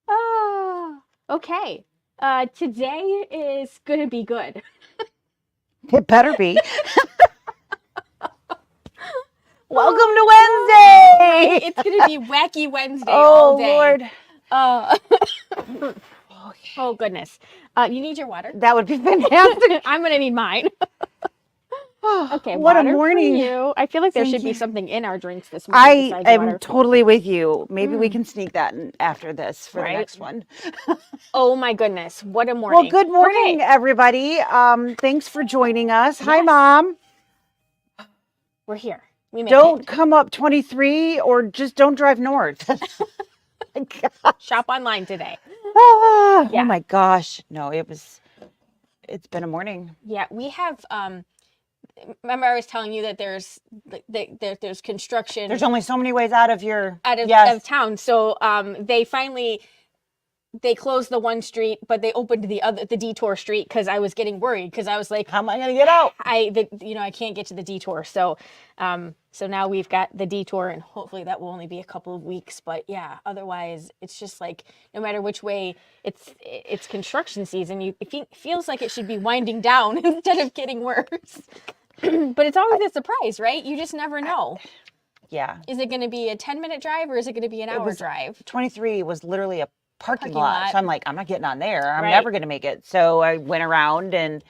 Oh, okay. Today is gonna be good. It better be. Welcome to Wednesday. It's gonna be Wacky Wednesday Oh, all day. Lord. Oh goodness. You need your water? That would be fantastic. I'm gonna need mine. Okay, What a water morning. for you. I feel like there Thank should be you. something in our drinks this morning I besides am water. totally with you. Maybe we can sneak that in after this for the Right. next one. Oh my goodness, what a morning. Well, good morning, Okay, everybody. Thanks for joining us. Hi, Yes. Mom. we're here. We made Don't it. come up 23 or just don't drive north. My God. Shop online today. Oh Yeah. my gosh. No, it's been a morning. Yeah, we have remember I was telling you that there's construction There's only so many ways out of your out of, yes. of town. So they closed the one street, but they opened the detour street because I was getting worried because I was like, How am I gonna get out? I can't get to the detour. So so now we've got the detour, and hopefully that will only be a couple of weeks. But yeah, otherwise it's just like no matter which way it's construction season. It feels like it should be winding down instead of getting worse. But it's always a surprise, right? You just never know. Yeah. Is it going to be a 10-minute drive or is it going to be an hour drive? 23 was literally a parking Parking lot. lot. So I'm like, I'm not getting on there. I'm Right. never gonna make it. So I went around and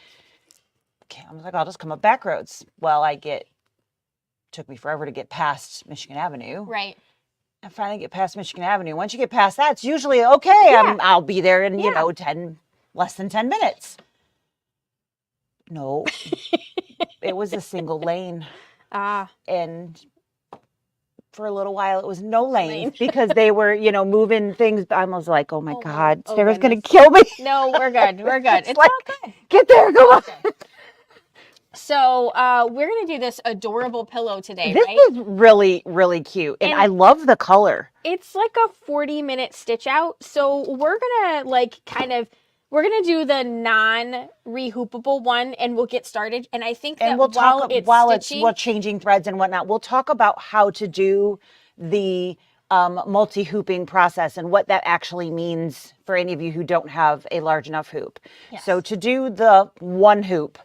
I was like, I'll just come up back roads. Well, took me forever to get past Michigan Avenue. Right. I finally get past Michigan Avenue. Once you get past that, it's usually okay. Yeah. I'll be there in, Yeah. less than 10 minutes. No, it was a single lane. And for a little while, it was no lanes because they were, moving things. I was like, oh my God, Sarah's going to kill me. No, we're good. We're good. It's like, all good. Get there, come on. So we're going to do this adorable pillow today, This right? is really, really cute. And I love the color. It's like a 40-minute stitch out. So we're going to we're going to do the non-rehoopable one and we'll get started. And I think that while changing threads and whatnot, we'll talk about how to do the multi-hooping process and what that actually means for any of you who don't have a large enough hoop. Yes. So to do the one hoop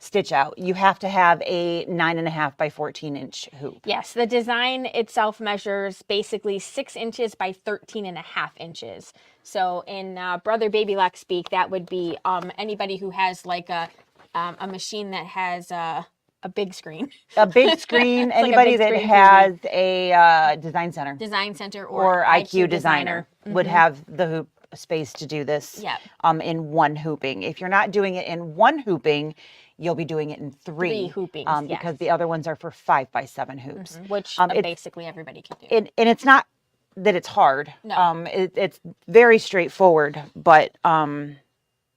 stitch out, you have to have a 9.5 by 14 inch hoop. Yes, the design itself measures basically 6 inches by 13.5 inches. So in Brother Baby Lock speak, that would be anybody who has like a machine that has a big screen. A big screen. Anybody that has a design center or IQ designer would have the hoop space to do this in one hooping. If you're not doing it in one hooping, you'll be doing it in three hoopings, because the other ones are for 5 by 7 hoops, which basically everybody can do. And it's not that it's hard. No. It's very straightforward, but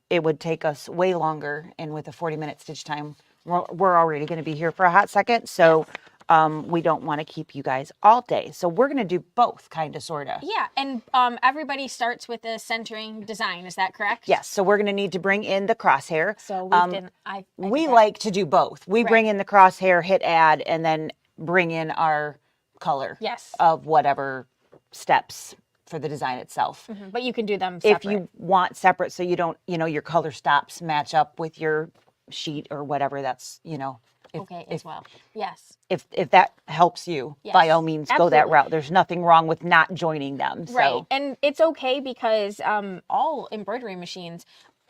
it would take us way longer. And with a 40-minute stitch time, we're already going to be here for a hot second. So we don't want to keep you guys all day. So we're going to do both, kind of, sort of. Yeah, and everybody starts with a centering design. Is that correct? Yes. So we're going to need to bring in the crosshair. So we like to do both. We bring in the crosshair, hit add, and then bring in our color of whatever steps for the design itself. But you can do them separate. If you want separate, so you don't, your color stops match up with your sheet or whatever, that's, as well. Yes. If that helps you, by all means, go that route. There's nothing wrong with not joining them. So. Right. And it's okay because all embroidery machines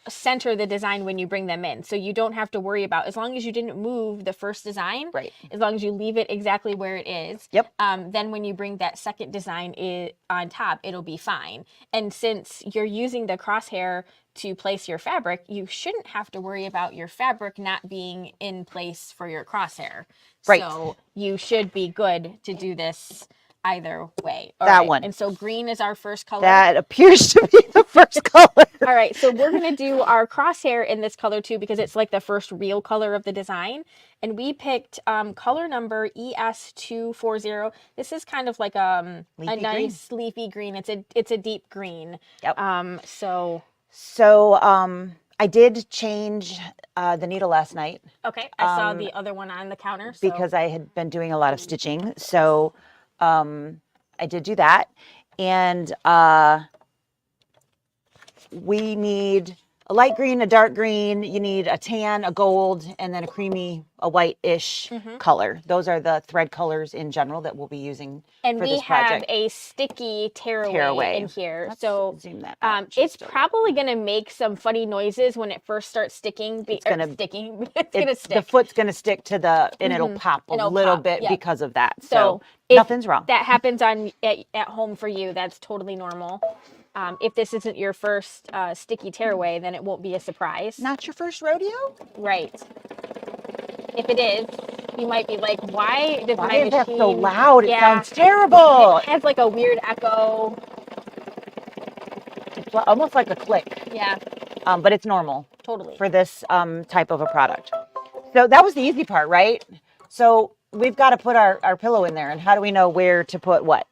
center the design when you bring them in. So you don't have to worry about, as long as you didn't move the first design, as long as you leave it exactly where it is, then when you bring that second design on top, it'll be fine. And since you're using the crosshair to place your fabric, you shouldn't have to worry about your fabric not being in place for your crosshair. Right. So you should be good to do this either way. That one. And so green is our first color. That appears to be the first color. All right. So we're going to do our crosshair in this color too, because it's like the first real color of the design. And we picked color number ES240. This is kind of like a nice leafy green. It's a deep green. Yep. So I did change the needle last night. Okay. I saw the other one on the counter. So. Because I had been doing a lot of stitching. So I did do that. And we need a light green, a dark green, you need a tan, a gold, and then a creamy, a white-ish color. Those are the thread colors in general that we'll be using and for we this project. have a sticky tearaway in here. Let's so zoom that out it's just a probably going to make some funny noises when it first starts sticking. It's going to stick. The foot's going to stick to the, and it'll pop a little bit because of that. So nothing's wrong. That happens at home for you. That's totally normal. If this isn't your first sticky tearaway, then it won't be a surprise. Not your first rodeo? Right. If it is, you might be like, why does my machine... that so loud? It sounds terrible. It has like a weird echo. It's almost like a click. Yeah. But it's normal. Totally. For this type of a product. So that was the easy part, right? So we've got to put our pillow in there. And how do we know where to put what?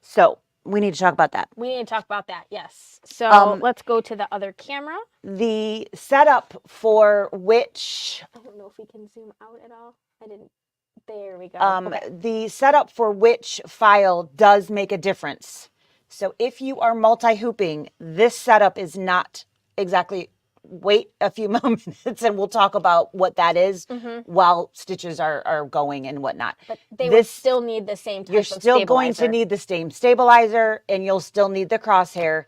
So we need to talk about that. We need to talk about that, yes. So let's go to the other camera. The setup for which... I don't know if we can zoom out at all. I didn't. There we go. Okay. The setup for which file does make a difference. So if you are multi-hooping, this setup is not exactly... Wait a few moments and we'll talk about what that is while stitches are going and whatnot. But they would still need the same type of stabilizer. You're still going to need the same stabilizer and you'll still need the crosshair.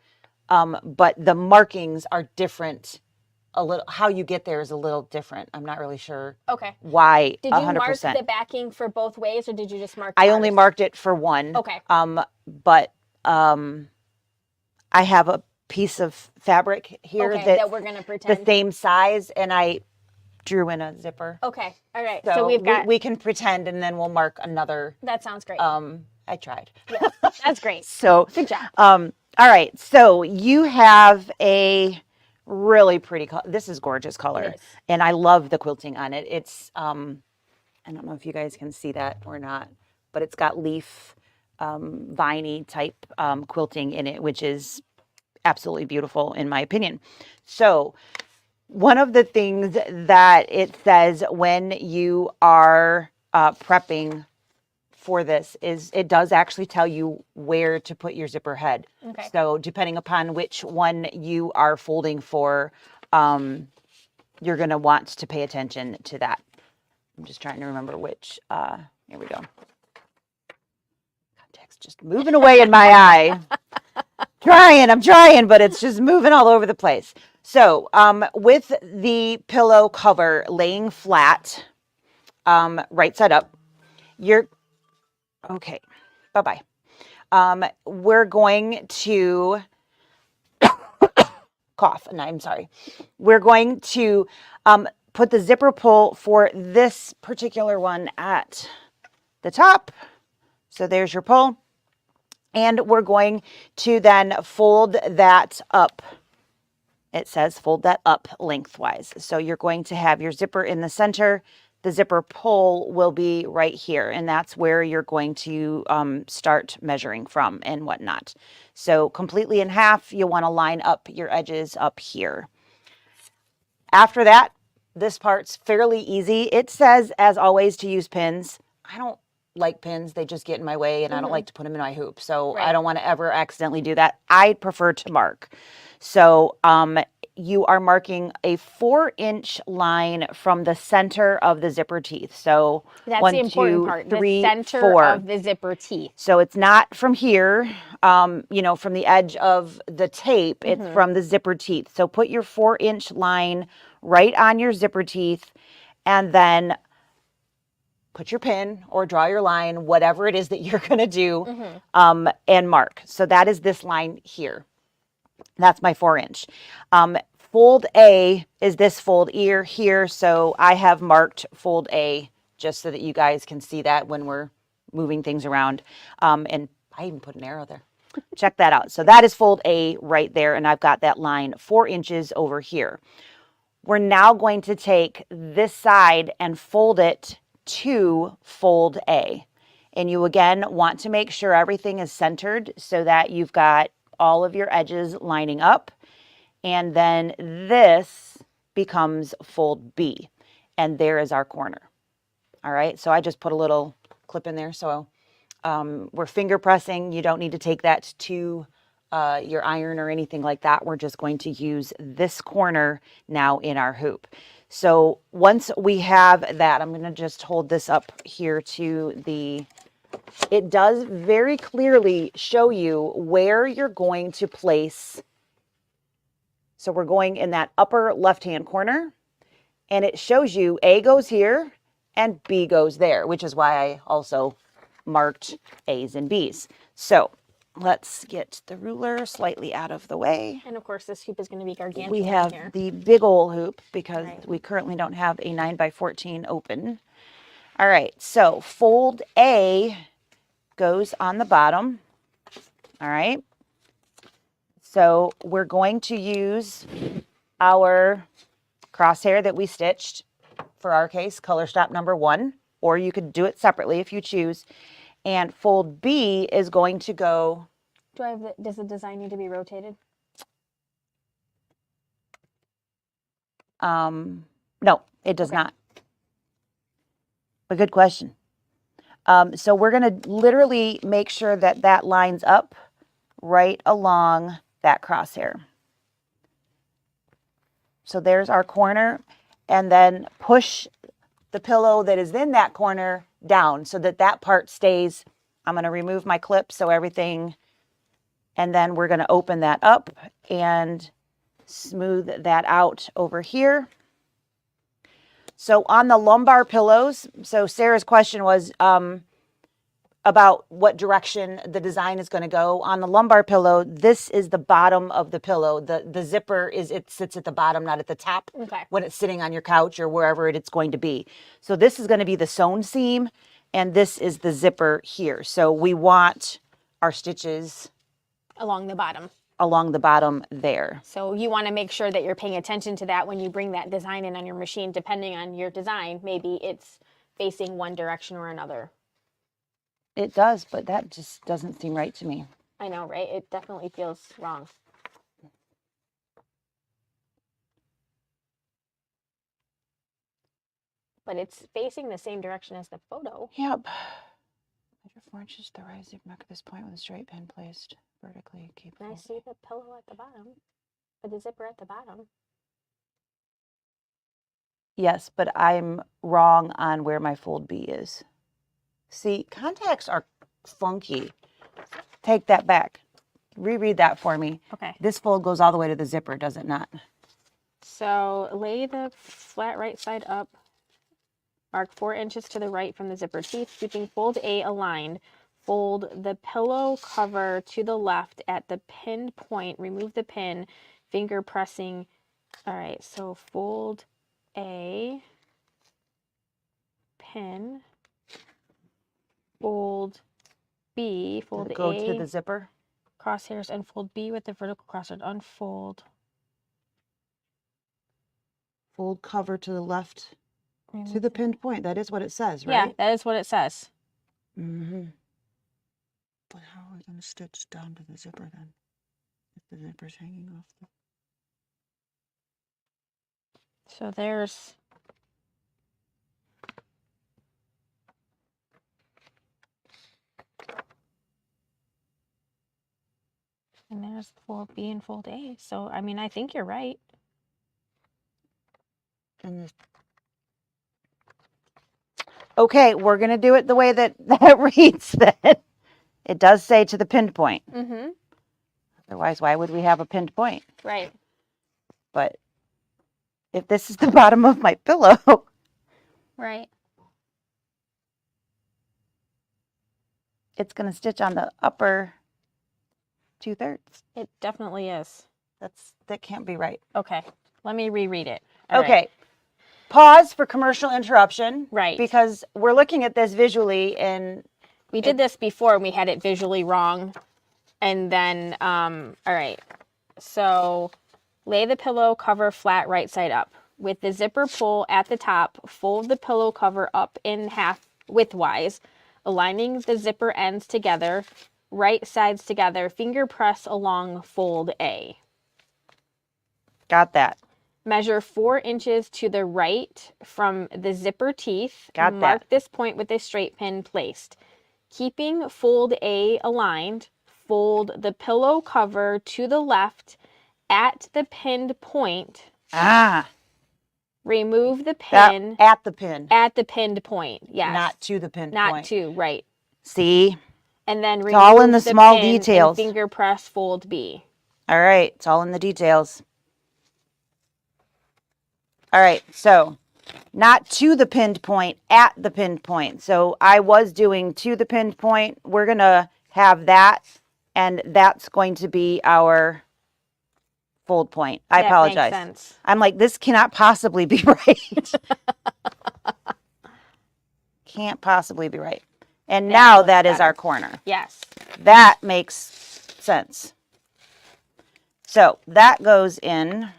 But the markings are different. A little, how you get there is a little different. I'm not really sure. Okay. Why? Did you 100%. Mark the backing for both ways, or did you just mark? I only marked it for one. Okay. But I have a piece of fabric here that we're gonna pretend the same size, and I drew in a zipper. Okay. All right. So we've got. We can pretend, and then we'll mark another. That sounds great. I tried. Yeah, that's great. So good job. All right. So you have a really pretty color. This is gorgeous color, and I love the quilting on it. It's I don't know if you guys can see that or not, but it's got leaf, viney type quilting in it, which is absolutely beautiful in my opinion. So one of the things that it says when you are prepping for this is it does actually tell you where to put your zipper head. Okay. So depending upon which one you are folding for, you're going to want to pay attention to that. I'm just trying to remember which. Here we go. Contact's just moving away in my eye. I'm trying, but it's just moving all over the place. So with the pillow cover laying flat, right side up, okay, bye-bye. We're going to cough, and I'm sorry. We're going to put the zipper pull for this particular one at the top. So there's your pull. And we're going to then fold that up. It says fold that up lengthwise. So you're going to have your zipper in the center. The zipper pull will be right here. And that's where you're going to start measuring from and whatnot. So completely in half, you want to line up your edges up here. After that, this part's fairly easy. It says, as always, to use pins. I don't like pins. They just get in my way, and I don't like to put them in my hoop. So I don't want to ever accidentally do that. I prefer to mark. So you are marking a 4-inch line from the center of the zipper teeth. So that's 1, the important 2, part. 3, the center 4 of the zipper teeth. So it's not from here, you know, from the edge of the tape. It's from the zipper teeth. So put your 4-inch line right on your zipper teeth, and then put your pin or draw your line, whatever it is that you're going to do, and mark. So that is this line here. That's my 4-inch. Fold A is this fold ear here. So I have marked fold A just so that you guys can see that when we're moving things around. And I even put an arrow there. Check that out. So that is fold A right there. And I've got that line 4 inches over here. We're now going to take this side and fold it to fold A. And you again want to make sure everything is centered so that you've got all of your edges lining up. And then this becomes fold B. And there is our corner. All right, so I just put a little clip in there so we're finger pressing. You don't need to take that to your iron or anything like that. We're just going to use this corner now in our hoop. So once we have that, I'm going to just hold this up here to the, it does very clearly show you where you're going to place. So we're going in that upper left-hand corner, and it shows you A goes here and B goes there, which is why I also marked A's and B's. So let's get the ruler slightly out of the way. And of course, this hoop is going to be gargantuan. We have here. the big old hoop because we currently don't have a 9x14 open. All right, so fold A goes on the bottom. All right. So we're going to use our crosshair that we stitched, for our case, color stop number 1, or you could do it separately if you choose. And fold B is going to go. Does the design need to be rotated? No, it does not. But good question. So we're going to literally make sure that that lines up right along that crosshair. So there's our corner, and then push the pillow that is in that corner down so that that part stays. I'm going to remove my clip so everything, and then we're going to open that up and smooth that out over here. So on the lumbar pillows, so Sarah's question was about what direction the design is going to go. On the lumbar pillow, this is the bottom of the pillow. The zipper it sits at the bottom, not at the top, when it's sitting on your couch or wherever it's going to be. So this is going to be the sewn seam, and this is the zipper here. So we want our stitches along the bottom. Along the bottom there. So you want to make sure that you're paying attention to that when you bring that design in on your machine. Depending on your design, maybe it's facing one direction or another. It does, but that just doesn't seem right to me. I know, right? It definitely feels wrong. But it's facing the same direction as the photo. Yep. Measure 4 inches to the right zip mark at this point with a straight pin placed vertically. Keep. Can I see the pillow at the bottom? Or the zipper at the bottom? Yes, but I'm wrong on where my fold B is. See, contacts are funky. Take that back. Reread that for me. Okay. This fold goes all the way to the zipper, does it not? So lay the flat right side up. Mark 4 inches to the right from the zipper teeth, keeping fold A aligned. Fold the pillow cover to the left at the pinned point. Remove the pin, finger pressing. All right, so fold A, pin, fold B, fold go A, to the zipper, crosshairs, and fold B with the vertical crosshair. Unfold. Fold cover to the left to the pinned point. That is what it says, right? Yeah, that is what it says. Mm-hmm. But how are we going to stitch down to the zipper then? If the zipper's hanging off the... So there's... And there's fold B and fold A. So, I mean, I think you're right. And this... Okay, we're going to do it the way that reads then. It does say to the pinned point. Mm-hmm. Otherwise, why would we have a pinned point? Right. But if this is the bottom of my pillow... Right. It's going to stitch on the upper 2/3. It definitely is. That can't be right. Okay. Let me reread it. All okay. Right. Pause for commercial interruption. Right. Because we're looking at this visually and... We did this before and we had it visually wrong. And then, all right. So lay the pillow cover flat right side up. With the zipper pull at the top, fold the pillow cover up in half widthwise, aligning the zipper ends together, right sides together, finger press along fold A. Got that. Measure 4 inches to the right from the zipper teeth. Got that. Mark this point with a straight pin placed. keeping fold A aligned, fold the pillow cover to the left at the pinned point. Remove the pin. At the pin. At the pinned point, yes. Not to the pinned Not point. to, right. See? And then remove it's all in the small pin details. And finger press fold B. All right, it's all in the details. All right, so not to the pinned point, at the pinned point. So I was doing to the pinned point. We're going to have that, and that's going to be our fold point. I apologize. Makes sense. I'm like, this cannot possibly be right. Can't possibly be right. And now that is our corner. Yes. That makes sense. So that goes in.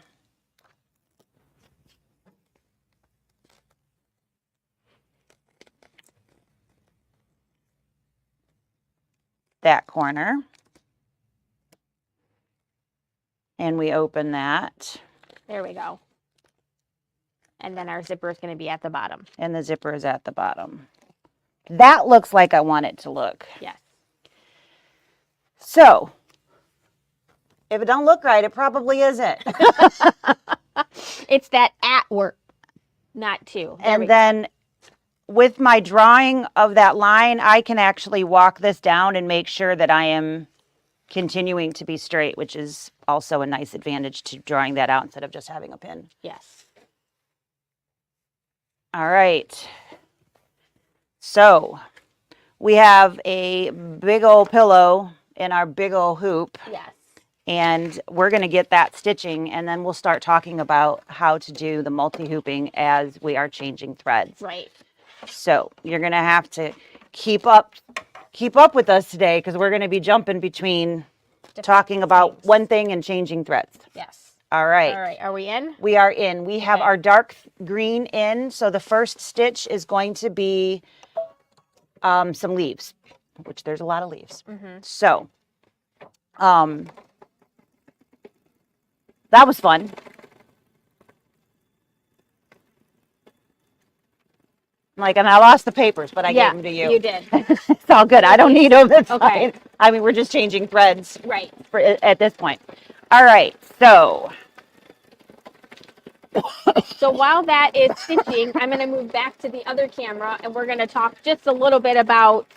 That corner. And we open that. There we go. And then our zipper is going to be at the bottom. And the zipper is at the bottom. That looks like I want it to look. Yes. So, if it don't look right, it probably isn't. It's that at work, not to. And then with my drawing of that line, I can actually walk this down and make sure that I am continuing to be straight, which is also a nice advantage to drawing that out instead of just having a pin. Yes. All right. So we have a big old pillow in our big old hoop. Yes. And we're going to get that stitching, and then we'll start talking about how to do the multi-hooping as we are changing threads. Right. So you're going to have to keep up with us today, because we're going to be jumping between talking about one thing and changing threads. Yes. All right. All right. Are we in? We are in. We have our dark green in. So the first stitch is going to be some leaves, which there's a lot of leaves. Mm-hmm. So that was fun. And I lost the papers, but I gave them to you. You did. It's all good. I don't need them. It's okay. fine. I mean, we're just changing threads. Right. At this point. All right. So while that is stitching, I'm going to move back to the other camera, and we're going to talk just a little bit about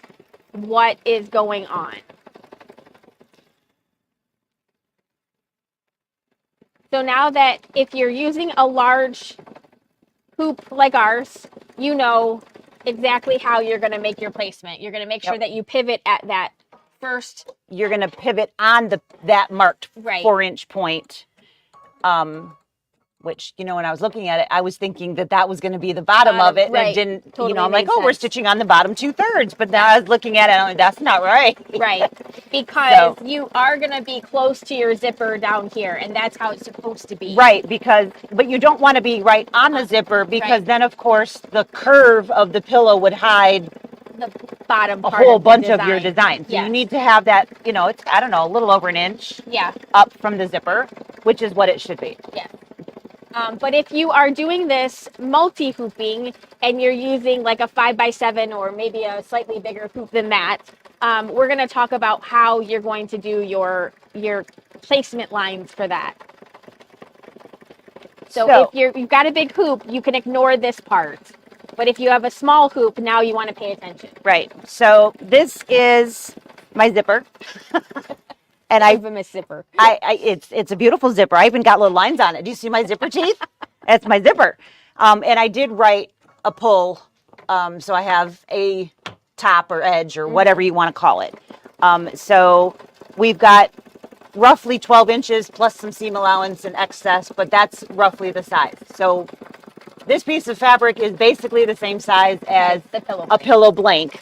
what is going on. So now that if you're using a large hoop like ours, you know exactly how you're going to make your placement. You're going to make sure that you pivot at that first. You're going to pivot on that marked 4-inch point. Which, when I was looking at it, I was thinking that was going to be the bottom of it. And it didn't, totally I'm like, sense. we're stitching on the bottom 2/3. But now I was looking at it, I'm like, that's not right. Right. Because you are going to be close to your zipper down here, and that's how it's supposed to be. Right. But you don't want to be right on the zipper, because then, of course, the curve of the pillow would hide the bottom part a whole bunch of your design. So you need to have that, it's, I don't know, a little over an inch up from the zipper, which is what it should be. Yeah. But if you are doing this multi-hooping and you're using like a 5x7 or maybe a slightly bigger hoop than that, we're going to talk about how you're going to do your placement lines for that. So if you've got a big hoop, you can ignore this part. But if you have a small hoop, now you want to pay attention. Right. So this is my zipper. And I infamous zipper. It's a beautiful zipper. I even got little lines on it. Do you see my zipper teeth? That's my zipper. And I did write a pull, so I have a top or edge or whatever you want to call it. So we've got roughly 12 inches plus some seam allowance and excess, but that's roughly the size. So this piece of fabric is basically the same size as a pillow blank.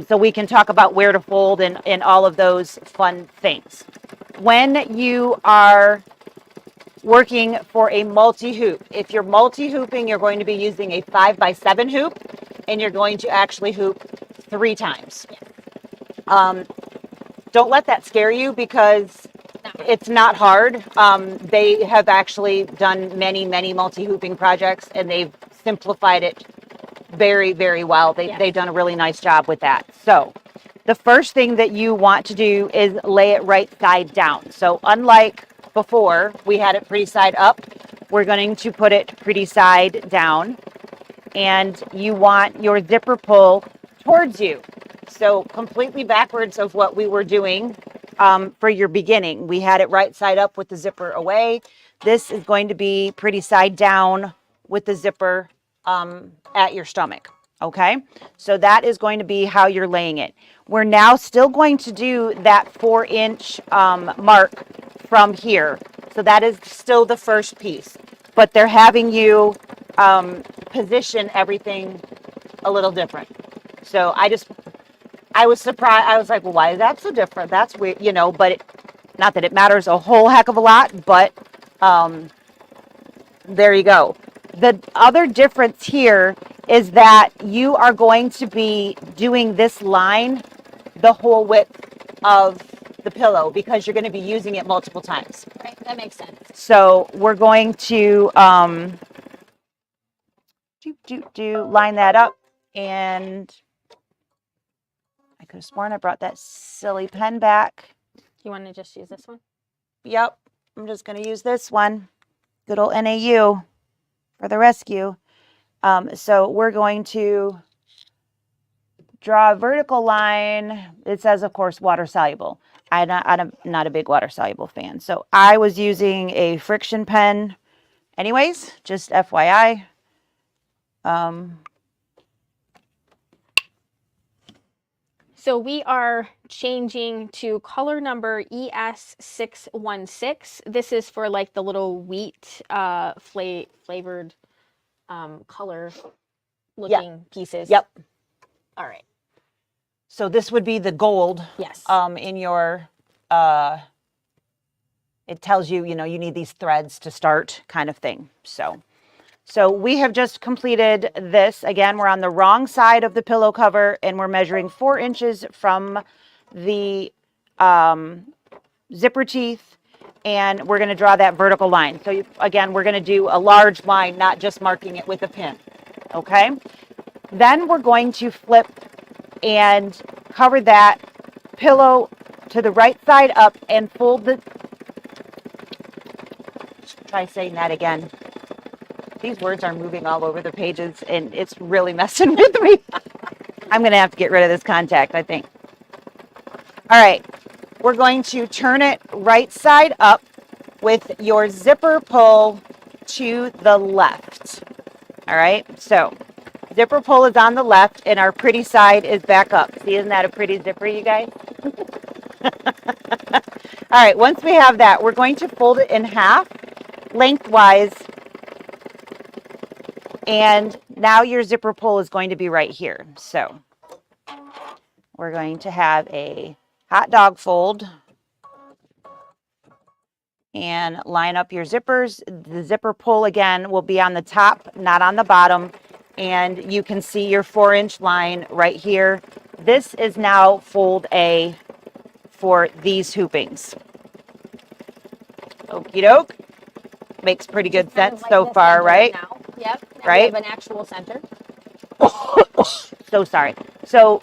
So we can talk about where to fold and all of those fun things. When you are working for a multi-hoop, if you're multi-hooping, you're going to be using a 5x7 hoop, and you're going to actually hoop 3 times. Don't let that scare you, because it's not hard. They have actually done many, many multi-hooping projects, and they've simplified it very, very well. They've done a really nice job with that. So the first thing that you want to do is lay it right side down. So unlike before, we had it pretty side up, we're going to put it pretty side down. And you want your zipper pull towards you. So completely backwards of what we were doing for your beginning. We had it right side up with the zipper away. This is going to be pretty side down with the zipper at your stomach. Okay, so that is going to be how you're laying it. We're now still going to do that 4-inch mark from here. So that is still the first piece, but they're having you position everything a little different. So I was surprised. I was like, well, why is that so different? That's weird, you know, but not that it matters a whole heck of a lot, but there you go. The other difference here is that you are going to be doing this line the whole width of the pillow because you're going to be using it multiple times. Right, that makes sense. So we're going to line that up, and I could have sworn I brought that silly pen back. You want to just use this one? Yep, I'm just going to use this one. Good old NAU for the rescue. So we're going to draw a vertical line. It says, of course, water soluble. I'm not a big water soluble fan. So I was using a friction pen anyways, just FYI. So we are changing to color number ES616. This is for like the little wheat flavored color looking pieces. Yep. All right. So this would be the gold. Yes. In your, it tells you, you know, you need these threads to start kind of thing. So we have just completed this. Again, we're on the wrong side of the pillow cover, and we're measuring 4 inches from the zipper teeth, and we're going to draw that vertical line. So again, we're going to do a large line, not just marking it with a pin. Okay. Then we're going to flip and cover that pillow to the right side up and fold the, try saying that again. These words are moving all over the pages and it's really messing with me. I'm going to have to get rid of this contact, I think. All right. We're going to turn it right side up with your zipper pull to the left. All right. So zipper pull is on the left and our pretty side is back up. See, isn't that a pretty zipper, you guys? All right. Once we have that, we're going to fold it in half lengthwise. And now your zipper pull is going to be right here. So we're going to have a hot dog fold and line up your zippers. The zipper pull again will be on the top, not on the bottom. And you can see your 4-inch line right here. This is now fold A for these hoopings. Okie doke. Makes pretty good sense so far, right? Now. Yep. Now right? We have an actual center. So sorry. So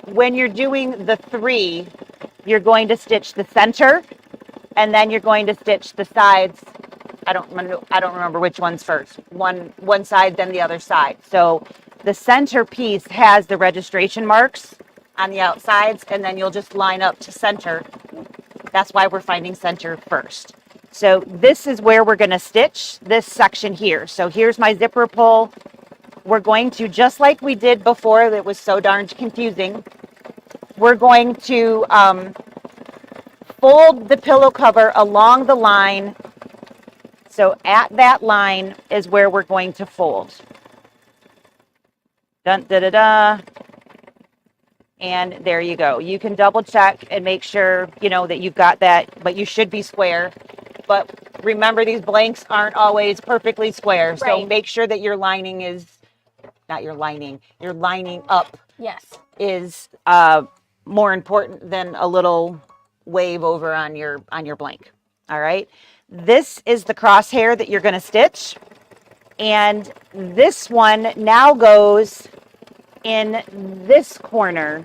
when you're doing the 3, you're going to stitch the center, and then you're going to stitch the sides. I don't remember which one's first. One side, then the other side. So the center piece has the registration marks on the outsides, and then you'll just line up to center. That's why we're finding center first. So this is where we're going to stitch this section here. So here's my zipper pull. We're going to, just like we did before, that was so darn confusing, we're going to fold the pillow cover along the line. So at that line is where we're going to fold. Dun, da, da, da. And there you go. You can double check and make sure, you know, that you've got that, but you should be square. But remember, these blanks aren't always perfectly square. Right. So make sure that your lining is, not your lining, your lining up is more important than a little wave over on your blank. All right. This is the crosshair that you're going to stitch. And this one now goes in this corner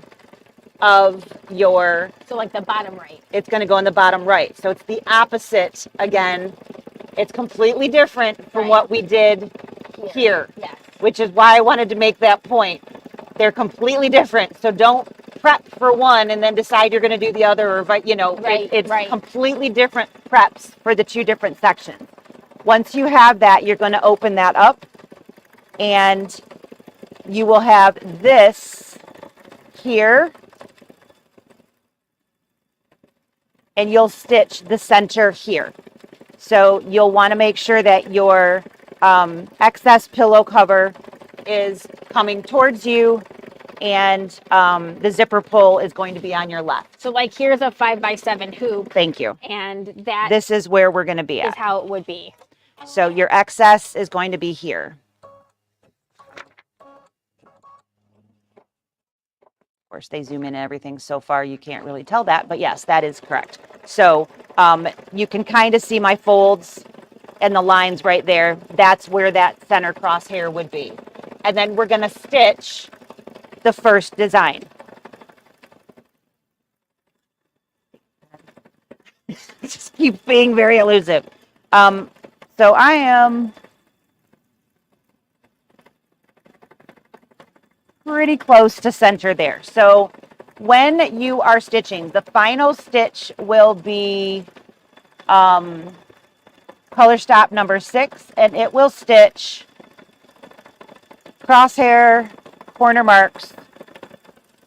of your, so like the bottom right. It's going to go in the bottom right. So it's the opposite again. It's completely different from what we did here. Yes. Which is why I wanted to make that point. They're completely different. So don't prep for one and then decide you're going to do the other, or you know, it's completely different preps for the two different sections. Once you have that, you're going to open that up and you will have this here, and you'll stitch the center here. So you'll want to make sure that your excess pillow cover is coming towards you, and the zipper pull is going to be on your left. So like here's a 5x7 hoop. Thank you. And that this is where we're going to be at. Is how it would be. So your excess is going to be here. Of course, they zoom in and everything so far, you can't really tell that, but yes, that is correct. So you can kind of see my folds and the lines right there. That's where that center crosshair would be. And then we're going to stitch the first design. Just keep being very elusive. So I am pretty close to center there. So when you are stitching, the final stitch will be color stop number 6, and it will stitch crosshair corner marks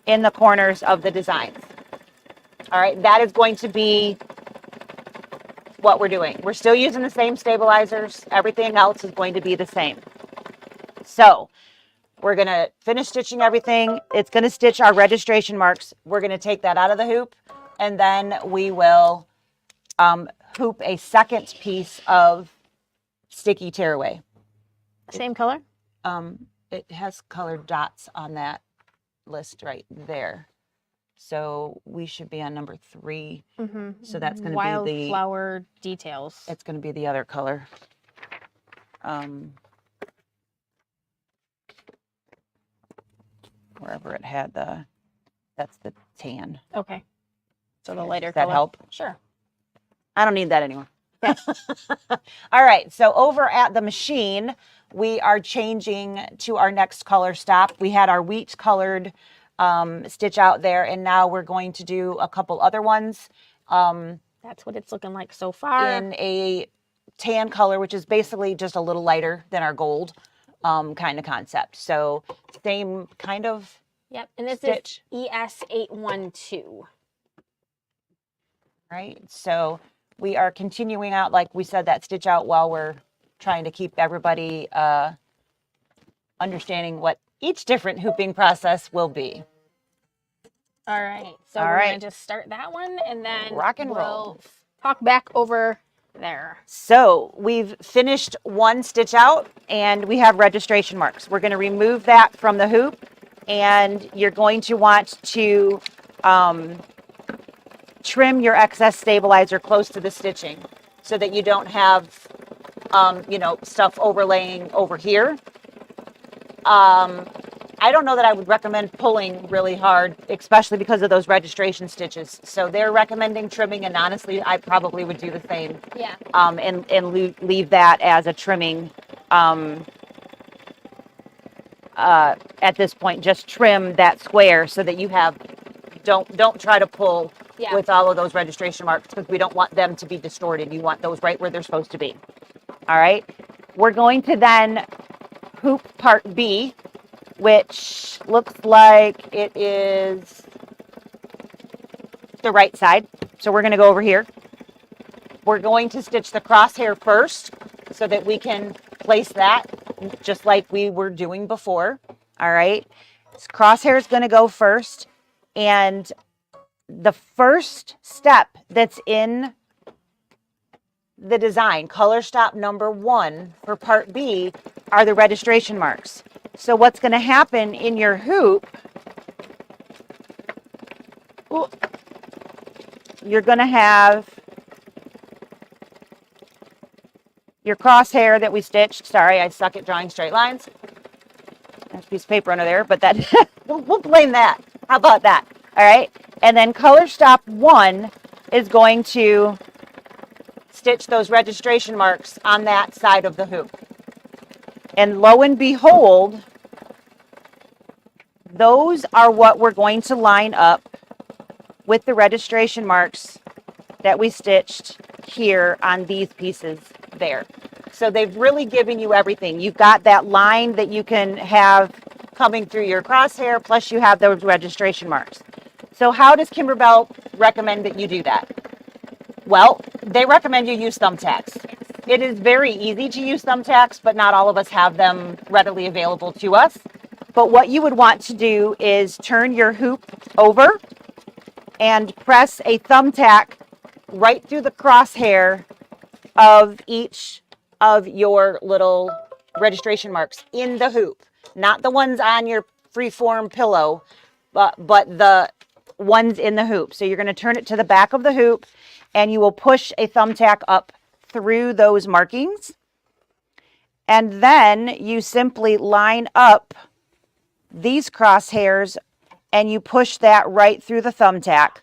in the corners of the designs. All right, that is going to be what we're doing. We're still using the same stabilizers. Everything else is going to be the same. So we're going to finish stitching everything. It's going to stitch our registration marks. We're going to take that out of the hoop, and then we will hoop a second piece of sticky tearaway. Same color? It has colored dots on that list right there. So we should be on number 3. Mm-hmm. So that's going to be the wildflower details. It's going to be the other color. Wherever it had that's the tan. Okay. So the lighter Does that color. help? Sure. I don't need that anymore. Okay. All right. So over at the machine, we are changing to our next color stop. We had our wheat colored stitch out there, and now we're going to do a couple other ones. That's what it's looking like so far. In a tan color, which is basically just a little lighter than our gold kind of concept. So same kind of Yep, and this stitch. Is ES812. Right, so we are continuing out, like we said, that stitch out while we're trying to keep everybody understanding what each different hooping process will be. All right, so we're going to just start that one, and then rock and we'll roll. Talk back over there. So we've finished one stitch out, and we have registration marks. We're going to remove that from the hoop, and you're going to want to trim your excess stabilizer close to the stitching so that you don't have, you know, stuff overlaying over here. I don't know that I would recommend pulling really hard, especially because of those registration stitches. So they're recommending trimming, and honestly, I probably would do the same. Yeah. And leave that as a trimming. At this point, just trim that square so that you have. Don't try to pull with all of those registration marks, because we don't want them to be distorted. You want those right where they're supposed to be. All right. We're going to then hoop part B, which looks like it is the right side. So we're going to go over here. We're going to stitch the crosshair first so that we can place that just like we were doing before. All right. This crosshair is going to go first. And the first step that's in the design, color stop number 1 for part B, are the registration marks. So what's going to happen in your hoop, you're going to have your crosshair that we stitched. Sorry, I suck at drawing straight lines. There's piece of paper under there, but that we'll blame that. How about that? All right. And then color stop 1 is going to stitch those registration marks on that side of the hoop. And lo and behold, those are what we're going to line up with the registration marks that we stitched here on these pieces there. So they've really given you everything. You've got that line that you can have coming through your crosshair, plus you have those registration marks. So how does Kimberbell recommend that you do that? Well, they recommend you use thumbtacks. It is very easy to use thumbtacks, but not all of us have them readily available to us. But what you would want to do is turn your hoop over and press a thumbtack right through the crosshair of each of your little registration marks in the hoop. Not the ones on your freeform pillow, but the ones in the hoop. So you're going to turn it to the back of the hoop and you will push a thumbtack up through those markings. And then you simply line up these crosshairs and you push that right through the thumbtack.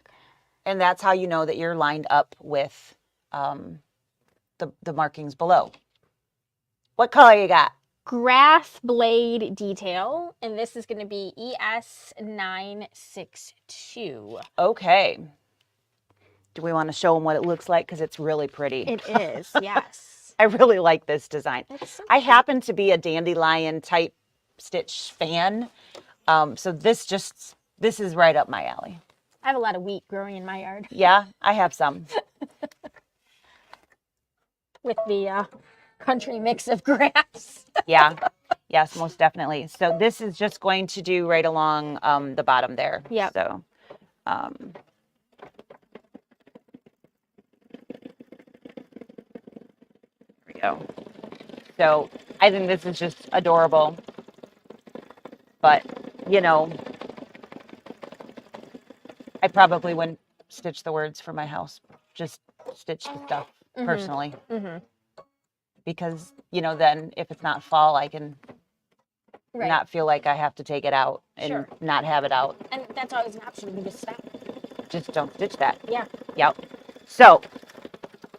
And that's how you know that you're lined up with the markings below. What color you got? Grass blade detail, and this is going to be ES962. Okay. Do we want to show them what it looks like? Because it's really pretty. It is, yes. I really like this design. So I happen to be a dandelion type stitch fan. So this is right up my alley. I have a lot of wheat growing in my yard. Yeah, I have some. With the country mix of grass. Yeah, yes, most definitely. So this is just going to do right along the bottom there. Yeah. So, there we go. So I think this is just adorable. But, you know, I probably wouldn't stitch the words for my house. Just stitch the stuff personally. Because, you know, then if it's not fall, I can not feel like I have to take it out and not have it out. And that's always an option. You just stop. Just don't stitch that. Yeah. Yep. So,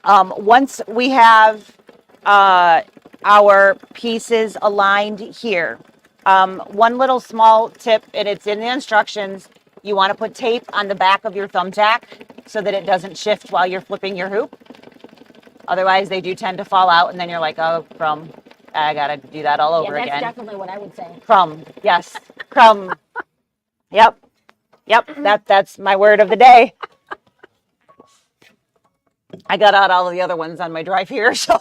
once we have our pieces aligned here, one little small tip, and it's in the instructions, you want to put tape on the back of your thumbtack so that it doesn't shift while you're flipping your hoop. Otherwise, they do tend to fall out, and then you're like, oh, crumb. I got to do that all over again. That's definitely what I would say. Crumb. Yes. Crumb. Yep. That's my word of the day. I got out all of the other ones on my drive here, so.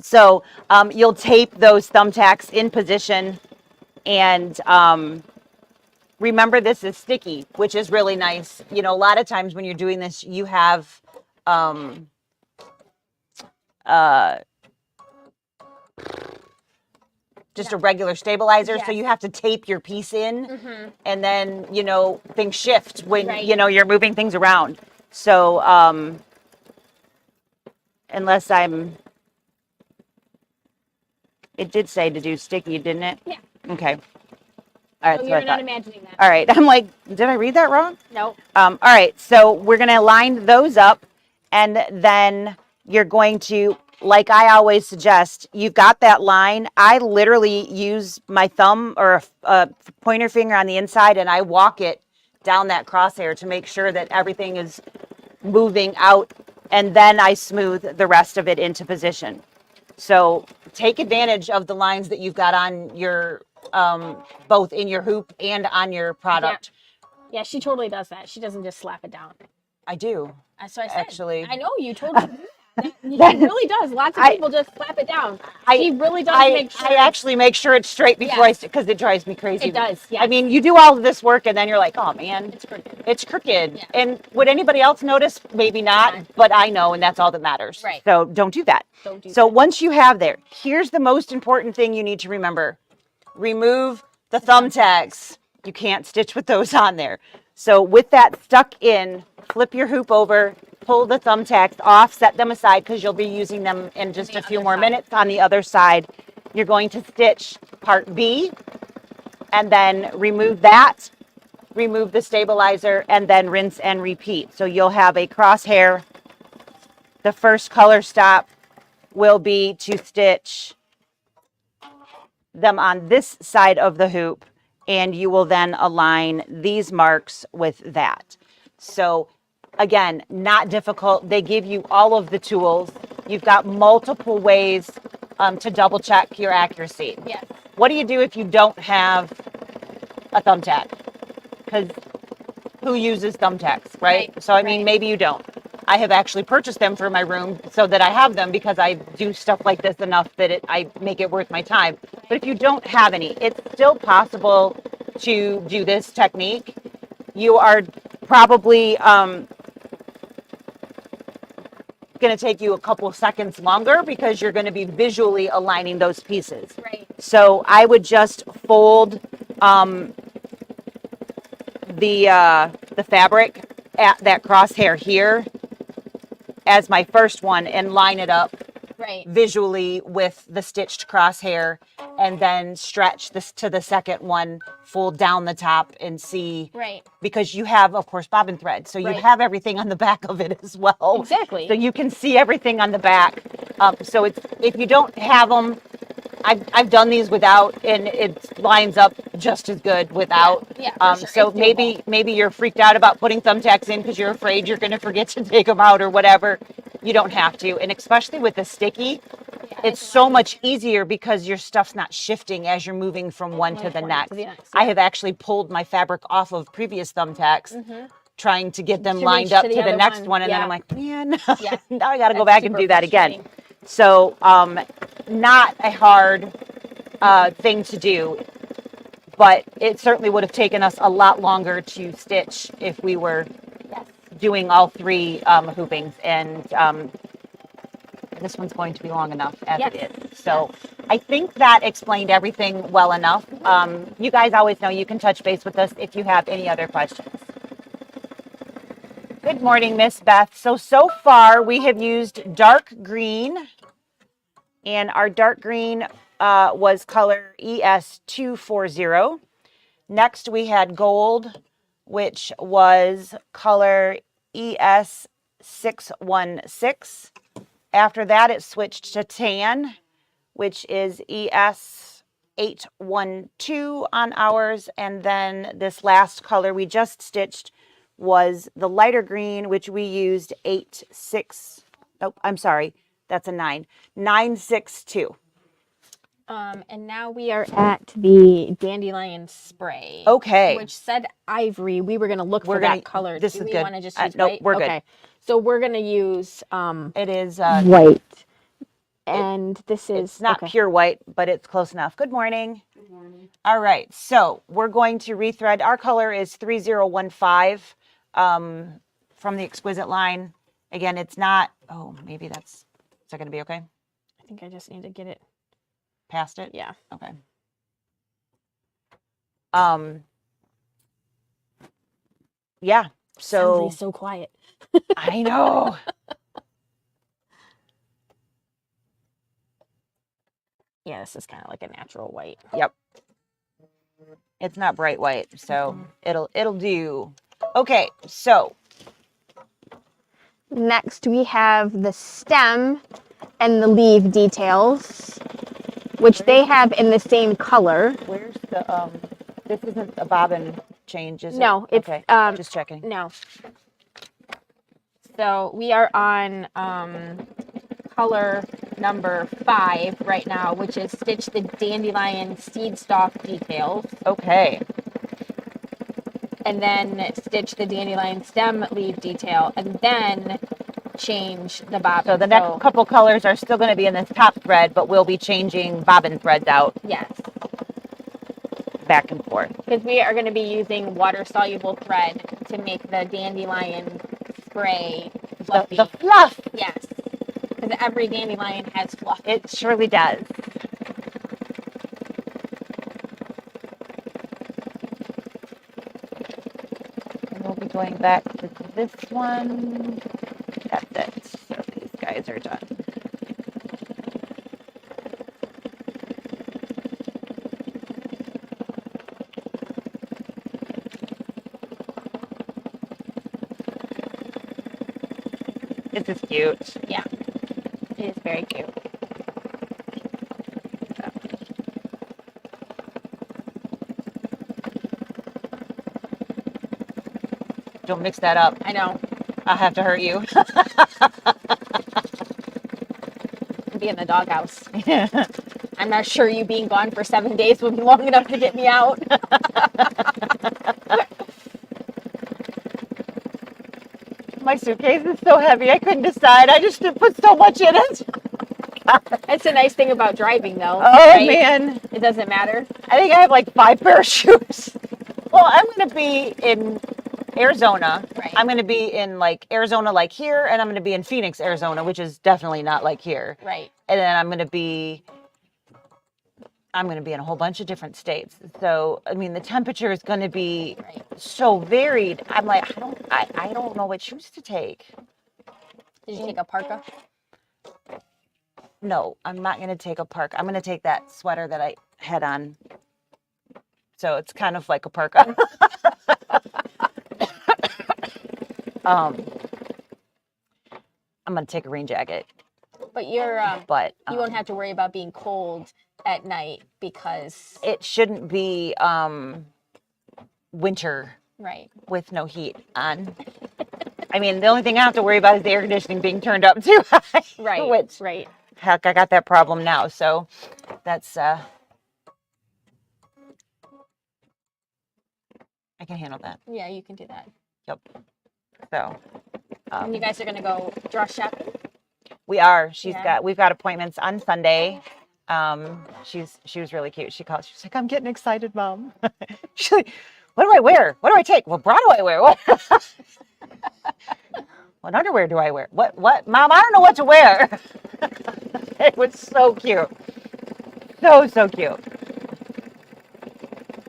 So you'll tape those thumbtacks in position, and remember this is sticky, which is really nice. You know, a lot of times when you're doing this, you have just a regular stabilizer, so you have to tape your piece in, and then, you know, things shift when, you know, you're moving things around. So unless it did say to do sticky, didn't it? Yeah. Okay. All right. So So you're I not thought. imagining that. All right. I'm like, did I read that wrong? No. All right. So we're going to line those up, and then you're going to, like I always suggest, you've got that line. I literally use my thumb or a pointer finger on the inside, and I walk it down that crosshair to make sure that everything is moving out, and then I smooth the rest of it into position. So take advantage of the lines that you've got on your, both in your hoop and on your product. Yeah, she totally does that. She doesn't just slap it down. I do. That's what I said. Actually. I know you told me. She really does. Lots of people just slap it down. She really does make sure. I actually make sure it's straight before I stick, because it drives me crazy. It does, yeah. I mean, you do all of this work and then you're like, oh man, It's crooked. it's crooked. Yeah. And would anybody else notice? Maybe not, but I know, and that's all that matters. Right. So don't do that. Don't do So that. once you have there, here's the most important thing you need to remember. Remove the thumbtacks. You can't stitch with those on there. So with that stuck in, flip your hoop over, pull the thumbtacks off, set them aside because you'll be using them in just a few more minutes on the other side. You're going to stitch part B and then remove that, remove the stabilizer, and then rinse and repeat. So you'll have a crosshair. The first color stop will be to stitch them on this side of the hoop, and you will then align these marks with that. So again, not difficult. They give you all of the tools. You've got multiple ways to double check your accuracy. Yes. What do you do if you don't have a thumbtack? Because who uses thumbtacks, right? So I mean, maybe you don't. I have actually purchased them for my room so that I have them because I do stuff like this enough that I make it worth my time. But if you don't have any, it's still possible to do this technique. You are probably going to take you a couple of seconds longer because you're going to be visually aligning those pieces. Right. So I would just fold the fabric at that crosshair here as my first one and line it up visually with the stitched crosshair, and then stretch this to the second one, fold down the top and see, because you have, of course, bobbin thread, so you have everything on the back of it as well. Exactly. So you can see everything on the back. So it's, if you don't have them, I've done these without, and it lines up just as good without. Yeah, sure. So maybe you're freaked out about putting thumbtacks in because you're afraid you're going to forget to take them out or whatever. You don't have to, and especially with the sticky, it's so much easier because your stuff's not shifting as you're moving from one to the next. I have actually pulled my fabric off of previous thumbtacks, trying to get them lined up to the next one, and then I'm like, man, now I got to go back and do that again. So not a hard thing to do, but it certainly would have taken us a lot longer to stitch if we were doing all three hoopings, and this one's going to be long enough as it is. So I think that explained everything well enough. You guys always know you can touch base with us if you have any other questions. Good morning, Miss Beth. So far we have used dark green, and our dark green was color ES240. Next we had gold, which was color ES616. After that it switched to tan, which is ES812 on ours, and then this last color we just stitched was the lighter green, which we used 962. And now we are at the dandelion spray. Okay. Which said ivory. We were going to look for that color. This is good. Want to just use nope, white? we're okay. good. So we're going to use it is white. And this is it's not pure white, but it's close enough. Good morning. Good morning. All right. So we're going to rethread. Our color is 3015 from the Exquisite line. Again, it's not, maybe is that going to be okay? I think I just need to get it past it. Yeah. Okay. Yeah. So so quiet. I know. Yeah, this is kind of like a natural white. Yep. It's not bright white, so it'll do. Okay, so next we have the stem and the leaf details, which they have in the same color. Where's the this isn't a bobbin change, is it? No, it's okay. Just checking. No. So we are on color number 5 right now, which is stitch the dandelion seed stalk details. Okay. And then stitch the dandelion stem leaf detail, and then change the bobbin. So the next couple colors are still going to be in this top thread, but we'll be changing bobbin threads out. Yes. Back and forth. Because we are going to be using water-soluble thread to make the dandelion spray fluffy. The fluff. Yes. Because every dandelion has fluff. It surely does. And we'll be going back to this one. That's it. So these guys are done. This is cute. Yeah, it is very cute. Don't mix that up. I know. I'll have to hurt you. Be in the doghouse. I'm not sure you being gone for 7 days would be long enough to get me out. My suitcase is so heavy, I couldn't decide. I just put so much in it. It's a nice thing about driving, though. Oh, right? man. It doesn't matter. I think I have like 5 pair of shoes. Well, I'm going to be in Arizona. Right. I'm going to be in like Arizona, like here, and I'm going to be in Phoenix, Arizona, which is definitely not like here. Right. And then I'm going to be in a whole bunch of different states. So, I mean, the temperature is going to be so varied. I'm like, I don't know what shoes to take. Did you take a parka? No, I'm not going to take a parka. I'm going to take that sweater that I had on. So it's kind of like a parka. I'm going to take a rain jacket. But you won't have to worry about being cold at night because it shouldn't be winter with no heat on. I mean, the only thing I have to worry about is the air conditioning being turned up too high. Right. Heck, I got that problem now. So that's I can handle that. Yeah, you can do that. Yep. So and you guys are gonna go dress shopping? We are. We've got appointments on Sunday. She was really cute. She called. She's like, I'm getting excited, Mom. She's like, what do I wear? What do I take? What bra do I wear? What underwear do I wear? What? Mom, I don't know what to wear. It was so cute. So cute.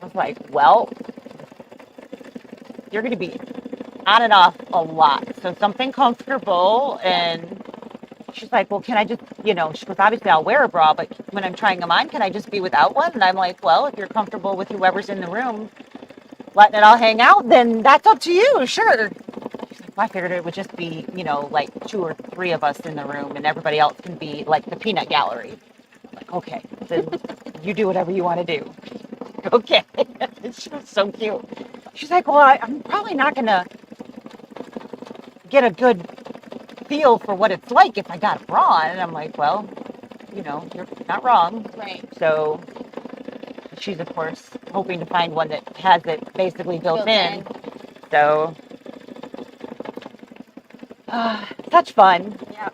I was like, well, you're going to be on and off a lot. So something comfortable. And she's like, well, can I just, she goes, obviously I'll wear a bra, but when I'm trying them on, can I just be without one? And I'm like, well, if you're comfortable with whoever's in the room letting it all hang out, then that's up to you. Sure. She's like, well, I figured it would just be, like 2 or 3 of us in the room and everybody else can be like the peanut gallery. I'm like, okay, then you do whatever you want to do. Okay. She was so cute. She's like, well, I'm probably not going to get a good feel for what it's like if I got a bra on. And I'm like, well, you're not wrong. Right. So she's, of course, hoping to find one that has it basically built in. So, such fun. Yeah.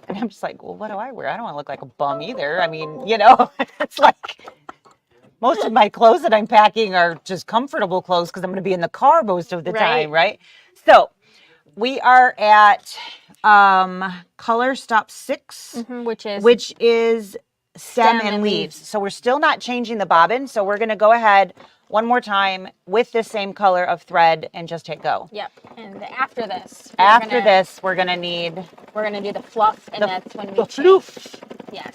And I'm just like, well, what do I wear? I don't want to look like a bum either. I mean, it's like most of my clothes that I'm packing are just comfortable clothes because I'm going to be in the car most of the time, right? So we are at color stop 6, which is stem and leaves. So we're still not changing the bobbin. So we're going to go ahead one more time with the same color of thread and just hit go. Yep. And after this, we're going to do the fluff, and that's when we fluff. Yes.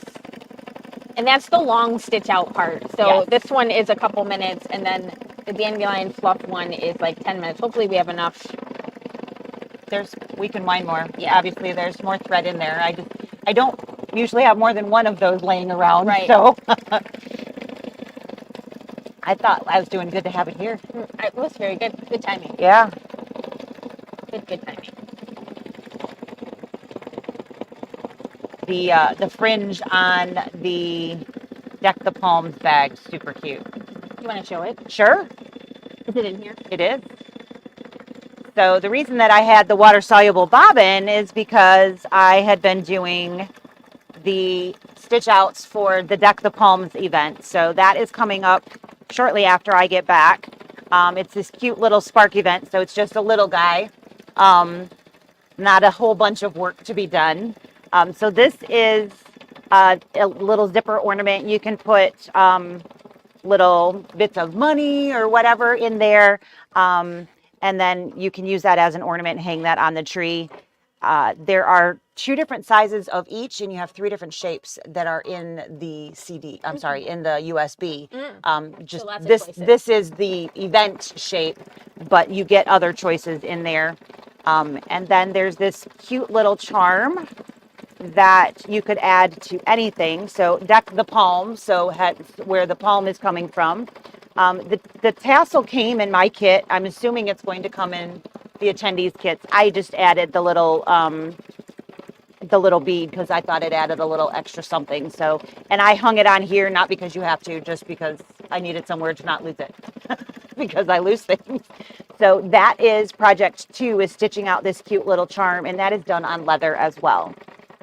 And that's the long stitch out part. So this one is a couple minutes, and then the dandelion fluff one is like 10 minutes. Hopefully we have enough. We can wind more. Yeah. Obviously there's more thread in there. I don't usually have more than one of those laying around. Right. So I thought I was doing good to have it here. It was very good. Good timing. Yeah. Good timing. The fringe on the Deck the Palms bag, super cute. You want to show it? Sure. Is it in here? It is. So the reason that I had the water soluble bobbin is because I had been doing the stitch outs for the Deck the Palms event. So that is coming up shortly after I get back. It's this cute little spark event. So it's just a little guy, not a whole bunch of work to be done. So this is a little zipper ornament. You can put little bits of money or whatever in there. And then you can use that as an ornament and hang that on the tree. There are 2 different sizes of each, and you have 3 different shapes that are in the CD. I'm sorry, in the USB. This is the event shape, but you get other choices in there. And then there's this cute little charm that you could add to anything. So deck the palm, so where the palm is coming from. The tassel came in my kit. I'm assuming it's going to come in the attendees kits. I just added the little bead because I thought it added a little extra something. So, and I hung it on here, not because you have to, just because I needed somewhere to not lose it because I lose things. So that is project 2, is stitching out this cute little charm, and that is done on leather as well.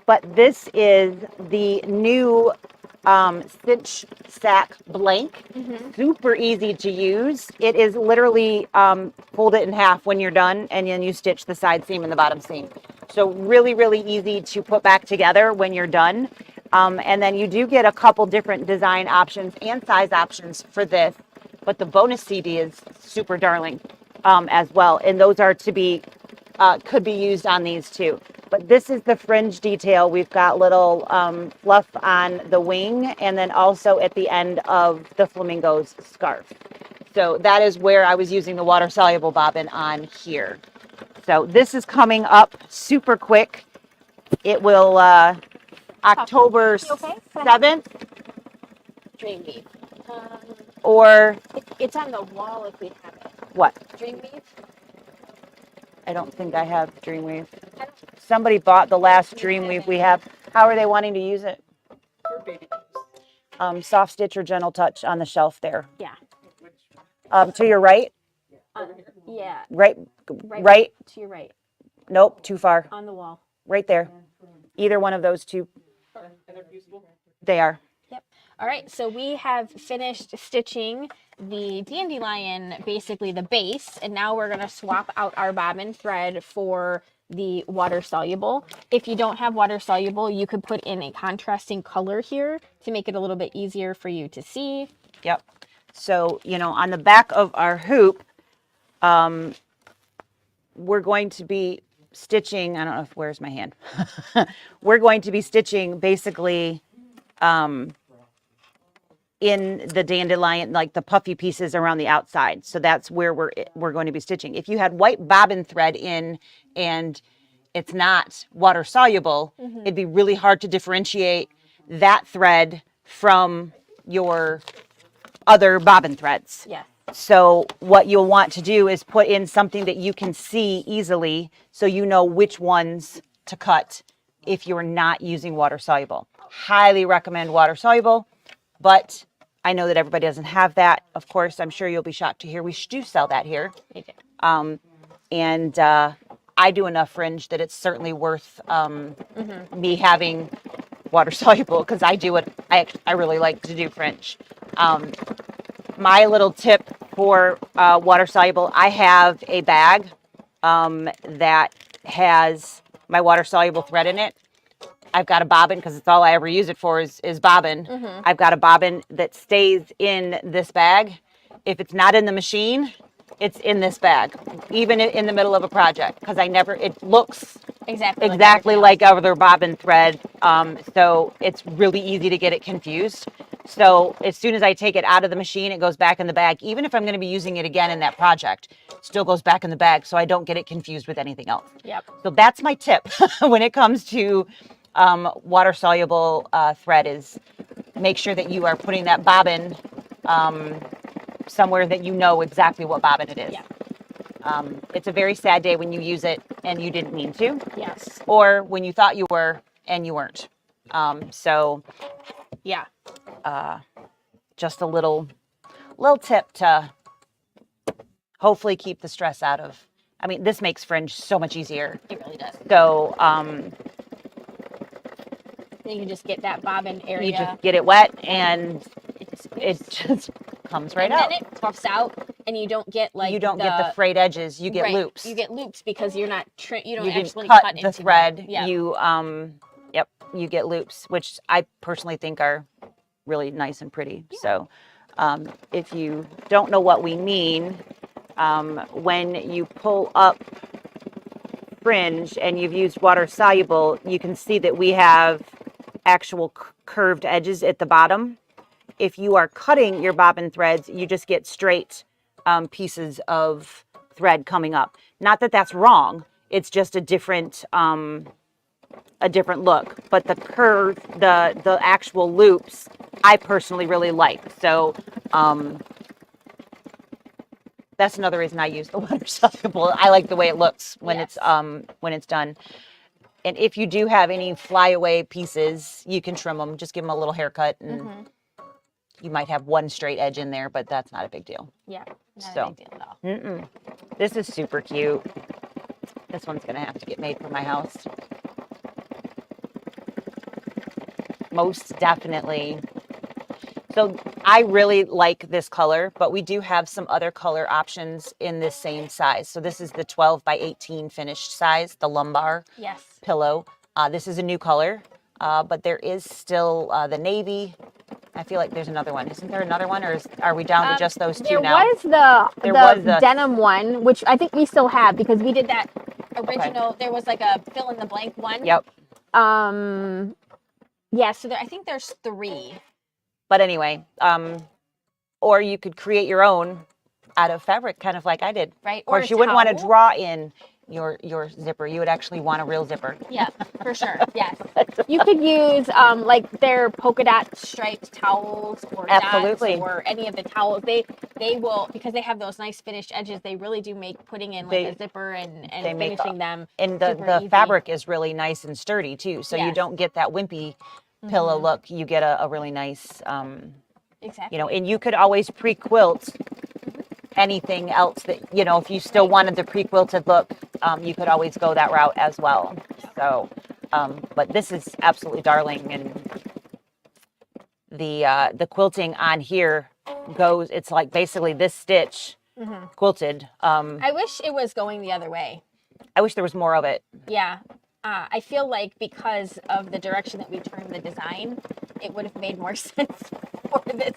But this is the new Stitch Sack Blank. Super easy to use. It is literally fold it in half when you're done, and then you stitch the side seam and the bottom seam. So really, really easy to put back together when you're done. And then you do get a couple different design options and size options for this, but the bonus CD is super darling as well. And those are to be, could be used on these too. But this is the fringe detail. We've got little fluff on the wing, and then also at the end of the flamingo's scarf. So that is where I was using the water soluble bobbin on here. So this is coming up super quick. It will October 7th. Dreamweave. Or It's on the wall if we have it. what? Dreamweave? I don't think I have Dreamweave. Somebody bought the last Dreamweave we have. How are they wanting to use it? For baby clothes. Soft stitch or gentle touch on the shelf there. Yeah. To your right? Yeah. Right? Right? To your right. Nope, too far. On the wall. Right there. Either one of those two. And they're usable. They are. Yep. All right, so we have finished stitching the dandelion, basically the base, and now we're going to swap out our bobbin thread for the water soluble. If you don't have water soluble, you could put in a contrasting color here to make it a little bit easier for you to see. Yep. So, you know, on the back of our hoop, we're going to be stitching, I don't know if, where's my hand? We're going to be stitching basically in the dandelion, like the puffy pieces around the outside. So that's where we're going to be stitching. If you had white bobbin thread in and it's not water soluble, it'd be really hard to differentiate that thread from your other bobbin threads. Yeah. So what you'll want to do is put in something that you can see easily so you know which ones to cut if you're not using water soluble. Highly recommend water soluble, but I know that everybody doesn't have that. Of course, I'm sure you'll be shocked to hear we do sell that here. We do. And I do enough fringe that it's certainly worth me having water soluble because I do it. I really like to do fringe. My little tip for water soluble, I have a bag that has my water soluble thread in it. I've got a bobbin because it's all I ever use it for is bobbin. I've got a bobbin that stays in this bag. If it's not in the machine, it's in this bag, even in the middle of a project, because it looks exactly like other bobbin thread. So it's really easy to get it confused. So as soon as I take it out of the machine, it goes back in the bag. Even if I'm going to be using it again in that project, it still goes back in the bag so I don't get it confused with anything else. Yep. So that's my tip when it comes to water soluble thread, is make sure that you are putting that bobbin somewhere that you know exactly what bobbin it is. Yeah. It's a very sad day when you use it and you didn't mean to. Yes. Or when you thought you were and you weren't. So Yeah. just a little tip to hopefully keep the stress out of. I mean, this makes fringe so much easier. It really does. So You can just get that bobbin area. you just get it wet and it just comes right and out. then it puffs out, and you don't get like You don't get the frayed edges. You get right, loops. You get loops because you're not you don't You didn't actually cut into the thread. Yeah. You get loops, which I personally think are really nice and pretty. Yeah. So if you don't know what we mean, when you pull up fringe and you've used water soluble, you can see that we have actual curved edges at the bottom. If you are cutting your bobbin threads, you just get straight pieces of thread coming up. Not that that's wrong. It's just a different look. But the curve, the actual loops, I personally really like. So that's another reason I use the watersoggable. I like the way it looks when it's done. And if you do have any flyaway pieces, you can trim them. Just give them a little haircut, and you might have one straight edge in there, but that's not a big deal. Yeah, not a big deal at all. This is super cute. This one's gonna have to get made for my house. Most definitely. So I really like this color, but we do have some other color options in this same size. So this is the 12 by 18 finished size, the lumbar pillow. This is a new color, but there is still the navy. I feel like there's another one. Isn't there another one, or are we down to just those two now? There was the denim one, which I think we still have because we did that original. Okay. There was like a fill in the blank one. Yep. Yeah. So I think there's 3. But anyway, or you could create your own out of fabric, kind of like I did. Right. Of course, you wouldn't want to draw in your zipper. You would actually want a real zipper. Yeah, for sure. Yes. You could use like their polka dot striped towels or dots or any of the towels. They will, because they have those nice finished edges, they really do make putting in like a zipper and finishing them. And the fabric is really nice and sturdy too. So you don't get that wimpy pillow look. You get a really nice exactly. And you could always pre-quilt anything else that, if you still wanted the pre-quilted look, you could always go that route as well. So, but this is absolutely darling. And the quilting on here goes, it's like basically this stitch quilted. I wish it was going the other way. I wish there was more of it. Yeah. I feel like because of the direction that we turned the design, it would have made more sense for this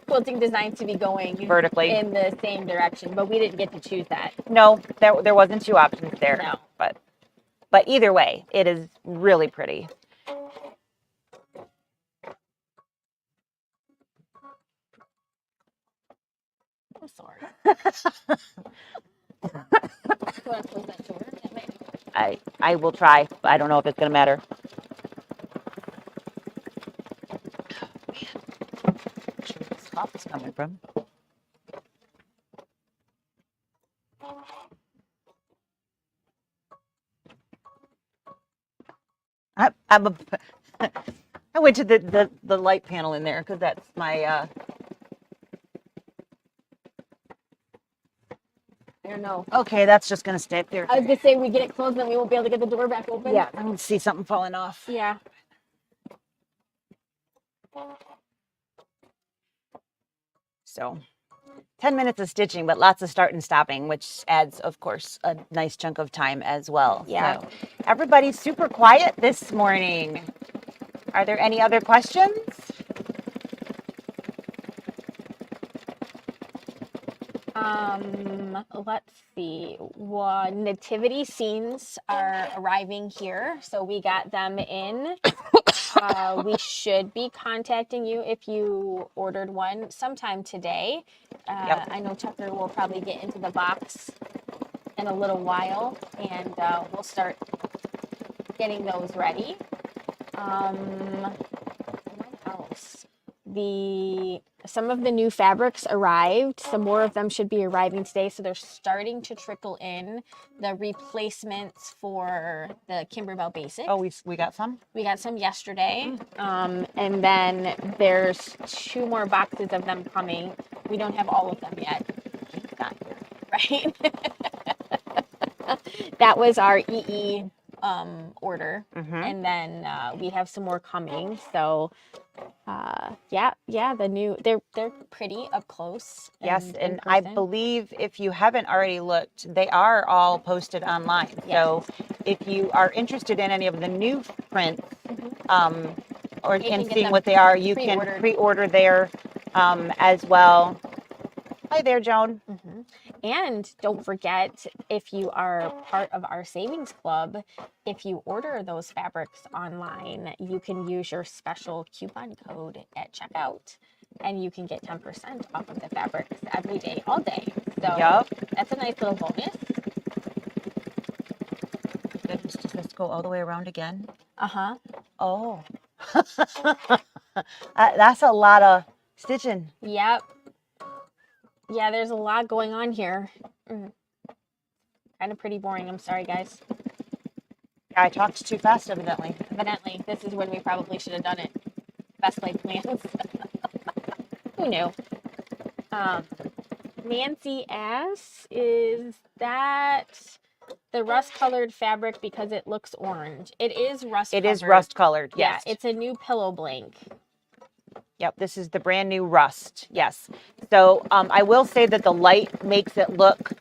quilting design to be going vertically in the same direction, but we didn't get to choose that. No, there wasn't 2 options there. No. But either way, it is really pretty. I'm sorry. You want to close that door? I will try. I don't know if it's going to matter. Is coming from. I went to the light panel in there because that's my I don't know. Okay, that's just gonna stay there. I was gonna say we get it closed, then we won't be able to get the door back open. Yeah, I can see something falling off. Yeah. So 10 minutes of stitching, but lots of start and stopping, which adds, of course, a nice chunk of time as well. Yeah. So everybody's super quiet this morning. Are there any other questions? Let's see. Nativity scenes are arriving here, so we got them in. We should be contacting you if you ordered one sometime today. I know Tucker will probably get into the box in a little while, and we'll start getting those ready. What else? Some of the new fabrics arrived. Some more of them should be arriving today. So they're starting to trickle in the replacements for the Kimberbell Basic. Oh, we got some? We got some yesterday. And then there's 2 more boxes of them coming. We don't have all of them yet. Right? That was our EE order. And then we have some more coming. So they're pretty up close. Yes, and I believe if you haven't already looked, they are all posted online. Yes. So if you are interested in any of the new prints or seeing what they are, you can pre-order there as well. Hi there, Joan. And don't forget, if you are part of our savings club, if you order those fabrics online, you can use your special coupon code at checkout, and you can get 10% off of the fabrics every day, all day. So that's a nice little bonus. Does this go all the way around again? Uh-huh. Oh. That's a lot of stitching. Yep. Yeah, there's a lot going on here. Kind of pretty boring. I'm sorry, guys. I talked too fast, evidently. Evidently, this is when we probably should have done it. Best laid plans. Who knew? Nancy asks, is that the rust-colored fabric because it looks orange? It is rust-colored. It is rust-colored, yes. Yeah, it's a new pillow blank. Yep, this is the brand new rust, yes. So I will say that the light makes it look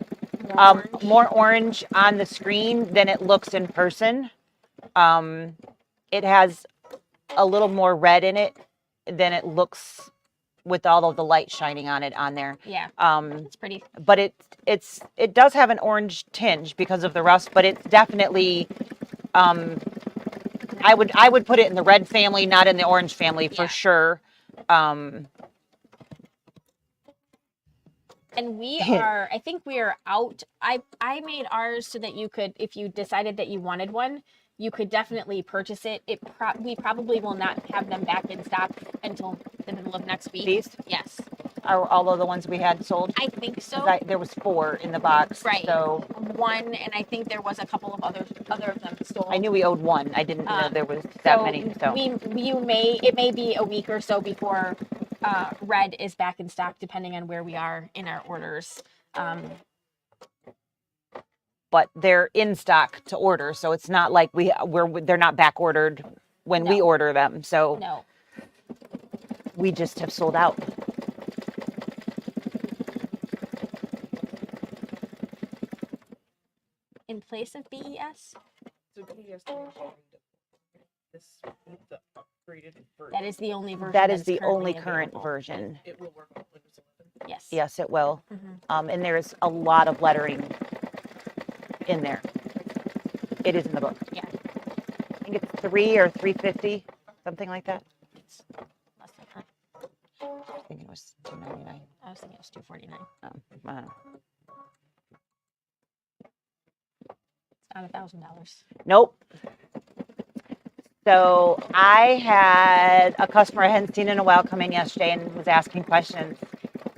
more orange on the screen than it looks in person. It has a little more red in it than it looks with all of the light shining on it on there. Yeah, it's pretty. But it does have an orange tinge because of the rust, but it's definitely I would put it in the red family, not in the orange family for sure. And we are, I think we are out. I made ours so that you could, if you decided that you wanted one, you could definitely purchase it. We probably will not have them back in stock until the middle of next week. These? Yes. Are all of the ones we had sold? I think so. There was 4 in the box. Right. So 1, and I think there was a couple of other of them sold. I knew we owed 1. I didn't know there was that many. So it may be a week or so before red is back in stock, depending on where we are in our orders. But they're in stock to order, so it's not like they're not back ordered when we order them. So no, we just have sold out. in place of BES. So BES this the upgraded version. That is the only version. That is the currently only current available. version. It will work on Windows 11. Yes. Yes, it will. And there's a lot of lettering in there. It is in the book. Yeah. I think it's 3 or 350, something like that. It's less than that. I think it was 299. I was thinking it was $249. I don't know. It's not $1,000. Nope. So I had a customer I hadn't seen in a while come in yesterday and was asking questions.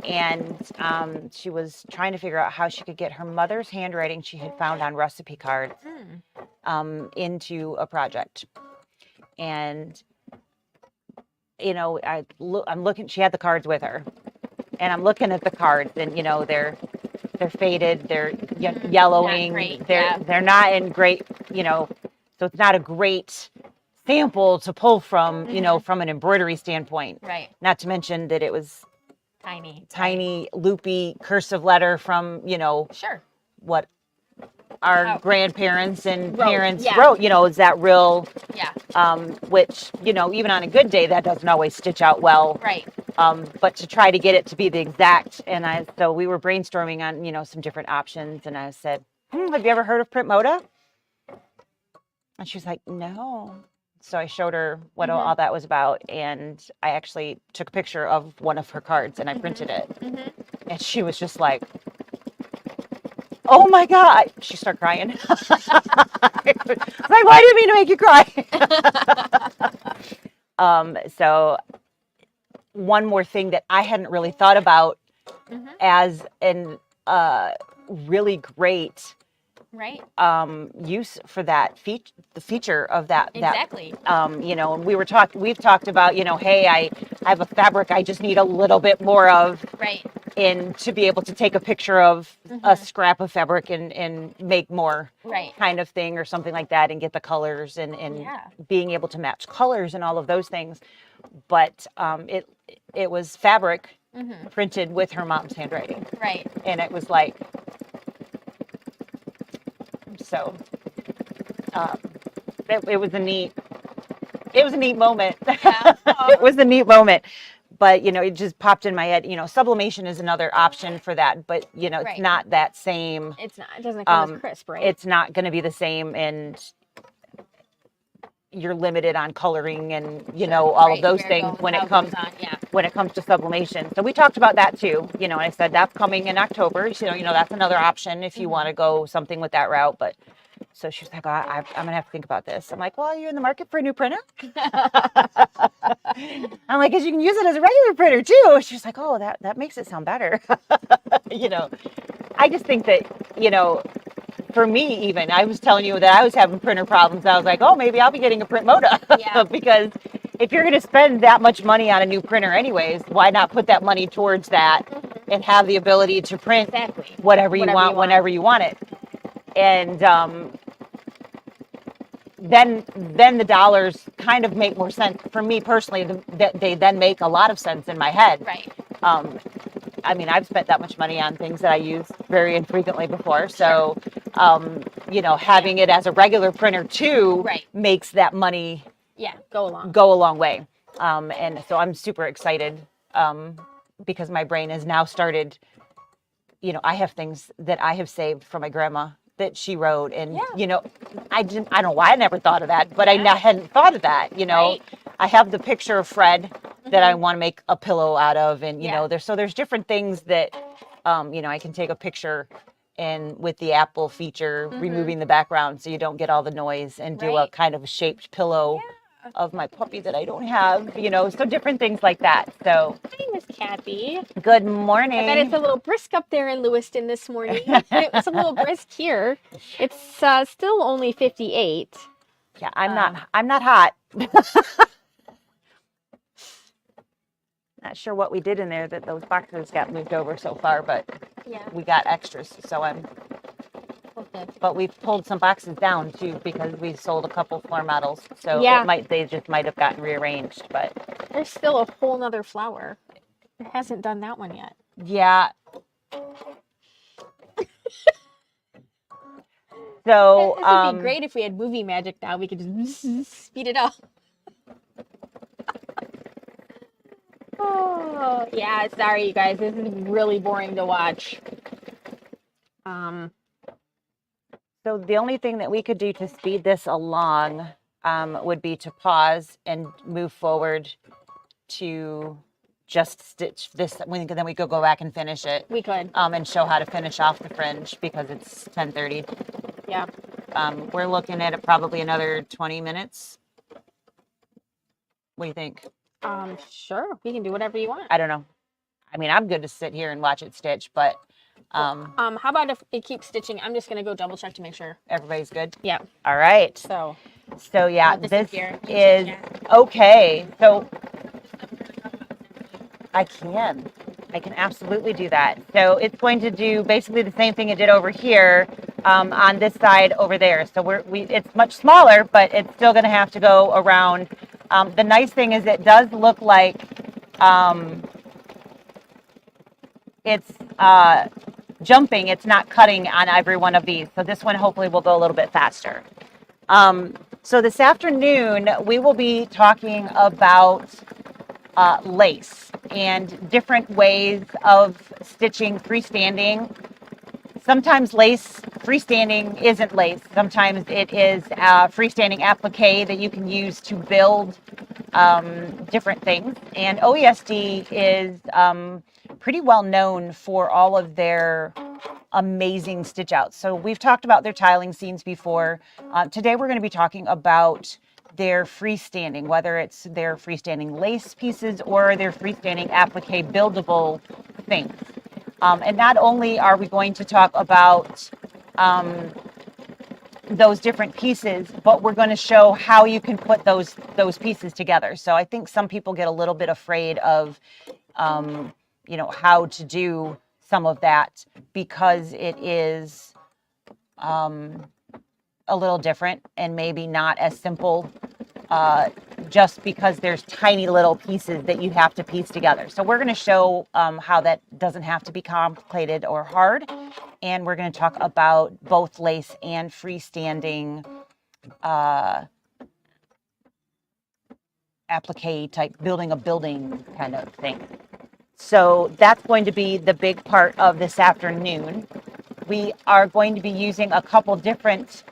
And she was trying to figure out how she could get her mother's handwriting she had found on recipe cards into a project. And, you know, I'm looking, she had the cards with her. And I'm looking at the cards and, you know, they're faded, they're yellowing, they're not in great, you know, so it's not a great sample to pull from, you know, from an embroidery standpoint. Right. Not to mention that it was tiny, loopy cursive letter from, you know, what our grandparents and parents wrote, you know, is that real, which, you know, even on a good day, that doesn't always stitch out well. Right. But to try to get it to be the exact, so we were brainstorming on, you know, some different options, and I said, have you ever heard of Print Moda? And she was like, no. So I showed her what all that was about, and I actually took a picture of one of her cards and I printed it. And she was just like, oh my God. She started crying. Like, why do you mean to make you cry? So one more thing that I hadn't really thought about as an really great use for that the feature of that exactly. You know, and we've talked about, you know, hey, I have a fabric I just need a little bit more of, in to be able to take a picture of a scrap of fabric and make more, kind of thing or something like that, and get the colors and being able to match colors and all of those things. But it was fabric printed with her mom's handwriting, and it was like, so it was a neat moment. It was a neat moment. But, you know, it just popped in my head, you know, sublimation is another option for that, but, you know, it's not that same. It's not, it doesn't come as crisp, right? It's not going to be the same, and you're limited on coloring and, you know, all of those things when it comes to sublimation. So we talked about that too, you know, and I said that's coming in October. So, you know, that's another option if you want to go something with that route. But So she was like, oh, I'm going to have to think about this. I'm like, well, are you in the market for a new printer? I'm like, because you can use it as a regular printer too. She's like, oh, that makes it sound better. I just think that, for me even, I was telling you that I was having printer problems. I was like, oh, maybe I'll be getting a print moda. Yeah. Because if you're going to spend that much money on a new printer anyways, why not put that money towards that and have the ability to print whatever you want whenever you want it. And then the dollars kind of make more sense for me personally. They then make a lot of sense in my head. Right. I've spent that much money on things that I use very infrequently before. So, having it as a regular printer too makes that money go a long way. And so I'm super excited because my brain has now started, I have things that I have saved from my grandma that she wrote. And, I don't know why I never thought of that, but I hadn't thought of that, I have the picture of Fred that I want to make a pillow out of. And, there's different things that, I can take a picture and with the Apple feature, removing the background so you don't get all the noise and do a kind of a shaped pillow of my puppy that I don't have, so different things like that. So, hi, Miss Kathy. Good morning. I bet it's a little brisk up there in Lewiston this morning. It's a little brisk here. It's still only 58. Yeah, I'm not hot. Not sure what we did in there that those boxes got moved over so far, but we got extras. So but we've pulled some boxes down too because we sold a couple floor models. So they just might have gotten rearranged, but there's still a whole nother flower. It hasn't done that one yet. Yeah. So this would be great if we had movie magic now. We could just speed it up. Oh, yeah, sorry you guys. This is really boring to watch. So the only thing that we could do to speed this along would be to pause and move forward to just stitch this. Then we could go back and finish it. We could. And show how to finish off the fringe because it's 10:30. Yeah. We're looking at probably another 20 minutes. What do you think? Sure. We can do whatever you want. I don't know. I'm good to sit here and watch it stitch, but how about if it keeps stitching? I'm just gonna go double check to make sure everybody's good. Yeah. All right. So yeah, this is okay. So I can absolutely do that. So it's going to do basically the same thing it did over here on this side over there. So it's much smaller, but it's still going to have to go around. The nice thing is it does look like it's jumping. It's not cutting on every one of these. So this one hopefully will go a little bit faster. So this afternoon, we will be talking about lace and different ways of stitching freestanding. Sometimes lace freestanding isn't lace. Sometimes it is freestanding applique that you can use to build different things. And OESD is pretty well known for all of their amazing stitch outs. So we've talked about their tiling scenes before. Today we're going to be talking about their freestanding, whether it's their freestanding lace pieces or their freestanding applique buildable things. And not only are we going to talk about those different pieces, but we're going to show how you can put those pieces together. So I think some people get a little bit afraid of, how to do some of that because it is a little different and maybe not as simple just because there's tiny little pieces that you have to piece together. So we're going to show how that doesn't have to be complicated or hard. And we're going to talk about both lace and freestanding applique type, building a building kind of thing. So that's going to be the big part of this afternoon. We are going to be using a couple different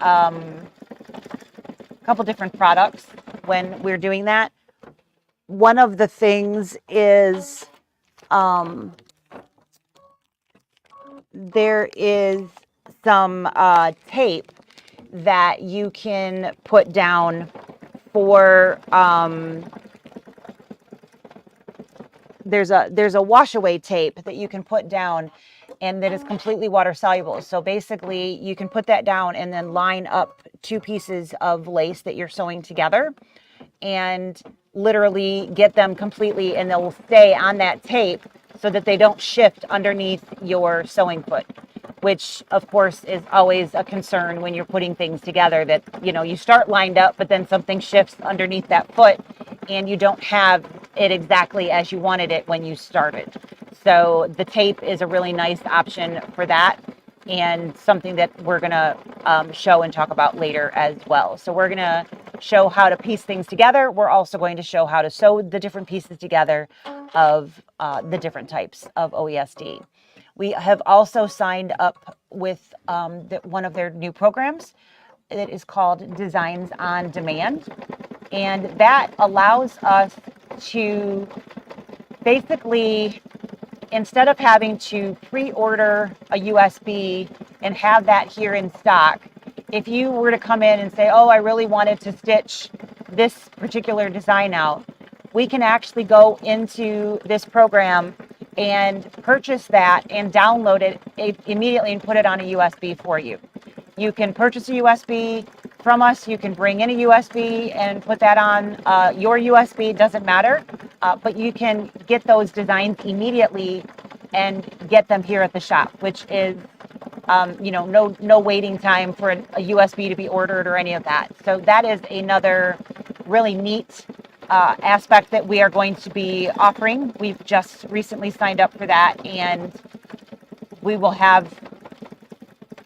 products when we're doing that. One of the things is there is some tape that you can put down for, there's a wash away tape that you can put down and that is completely water soluble. So basically you can put that down and then line up two pieces of lace that you're sewing together and literally get them completely, and they'll stay on that tape so that they don't shift underneath your sewing foot, which of course is always a concern when you're putting things together, that, you know, you start lined up, but then something shifts underneath that foot and you don't have it exactly as you wanted it when you started. So the tape is a really nice option for that, and something that we're going to show and talk about later as well. So we're going to show how to piece things together. We're also going to show how to sew the different pieces together of the different types of OESD. We have also signed up with one of their new programs that is called Designs on Demand. And that allows us to basically, instead of having to pre-order a USB and have that here in stock, if you were to come in and say, oh, I really wanted to stitch this particular design out, we can actually go into this program and purchase that and download it immediately and put it on a USB for you. You can purchase a USB from us. You can bring in a USB and put that on your USB. It doesn't matter, but you can get those designs immediately and get them here at the shop, which is, you know, no waiting time for a USB to be ordered or any of that. So that is another really neat aspect that we are going to be offering. We've just recently signed up for that, and we will have,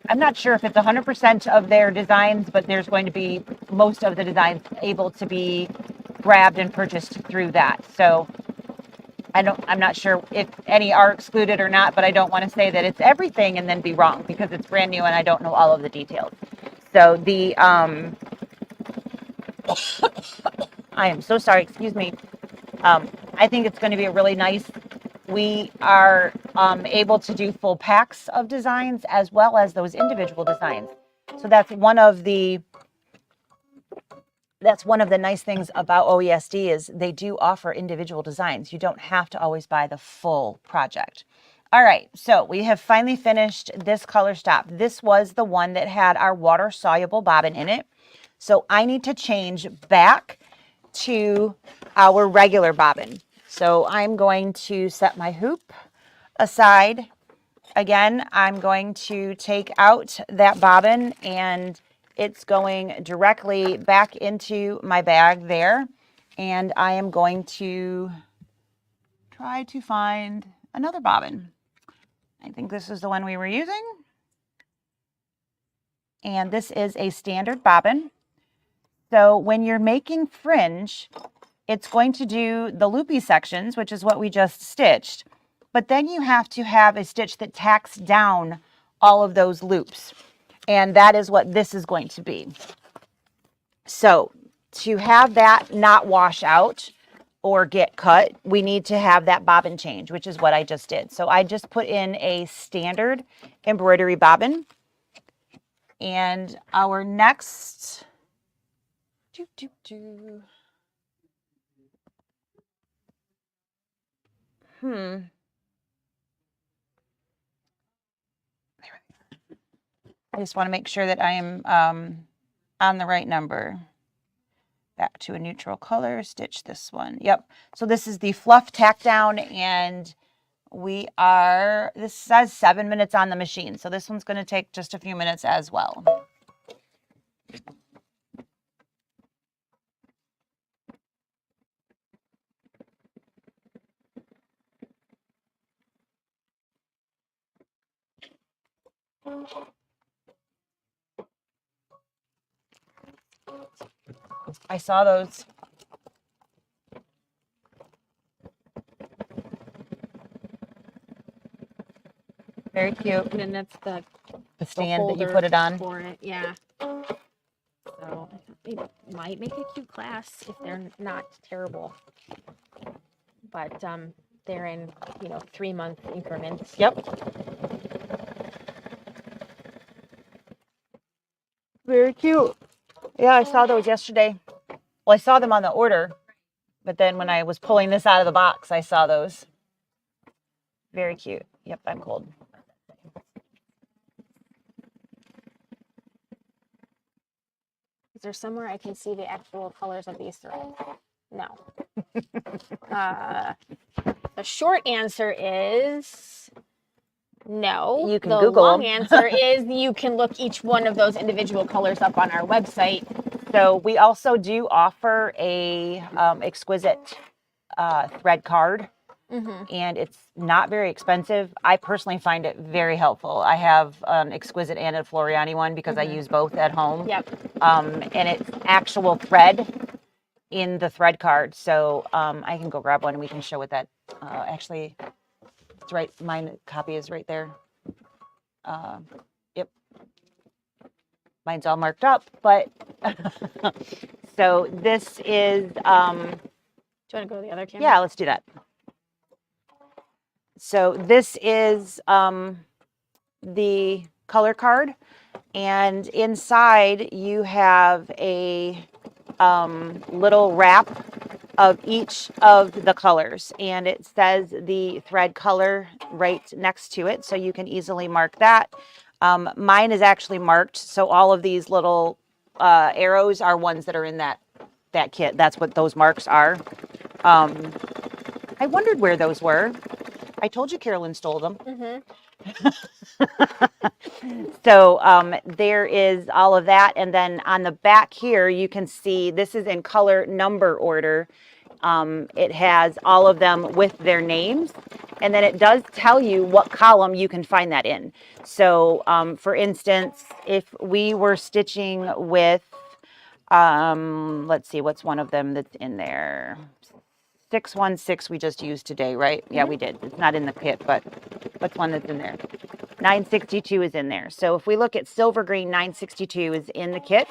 I'm not sure if it's 100% of their designs, but there's going to be most of the designs able to be grabbed and purchased through that. So I'm not sure if any are excluded or not, but I don't want to say that it's everything and then be wrong, because it's brand new and I don't know all of the details. So the, I am so sorry, excuse me. I think it's going to be a really nice, we are able to do full packs of designs as well as those individual designs. So that's one of the nice things about OESD is they do offer individual designs. You don't have to always buy the full project. All right, so we have finally finished this color stop. This was the one that had our water soluble bobbin in it. So I need to change back to our regular bobbin. So I'm going to set my hoop aside. Again, I'm going to take out that bobbin, and it's going directly back into my bag there. And I am going to try to find another bobbin. I think this is the one we were using. And this is a standard bobbin. So when you're making fringe, it's going to do the loopy sections, which is what we just stitched. But then you have to have a stitch that tacks down all of those loops. And that is what this is going to be. So to have that not wash out or get cut, we need to have that bobbin change, which is what I just did. So I just put in a standard embroidery bobbin. And our next, I just want to make sure that I am on the right number. Back to a neutral color, stitch this one. Yep. So this is the fluff tack down, and this says 7 minutes on the machine. So this one's going to take just a few minutes as well. I saw those. Very cute. And then that's the stand that you put it on. For it, yeah. So it might make a cute class if they're not terrible. But they're in, 3-month increments. Yep. Very cute. Yeah, I saw those yesterday. Well, I saw them on the order, but then when I was pulling this out of the box, I saw those. Very cute. Yep, I'm cold. Is there somewhere I can see the actual colors of these threads? No. The short answer is no. You can the Google long them. answer is you can look each one of those individual colors up on our website. So we also do offer a exquisite thread card, and it's not very expensive. I personally find it very helpful. I have an exquisite and a Floriani one because I use both at home. Yep. And it's actual thread in the thread card. So I can go grab one and we can show what that actually, it's right. Mine copy is right there. Yep. Mine's all marked up, but so this is, Do you want to go to the other camera? yeah, let's do that. So this is the color card, and inside you have a little wrap of each of the colors, and it says the thread color right next to it, so you can easily mark that. Mine is actually marked, so all of these little arrows are ones that are in that kit. That's what those marks are. I wondered where those were. I told you Carolyn stole them. So there is all of that. And then on the back here, you can see this is in color number order. It has all of them with their names. And then it does tell you what column you can find that in. So for instance, if we were stitching with, let's see, what's one of them that's in there? 616 we just used today, right? Yeah, we did. It's not in the kit, but what's one that's in there? 962 is in there. So if we look at silver green, 962 is in the kit.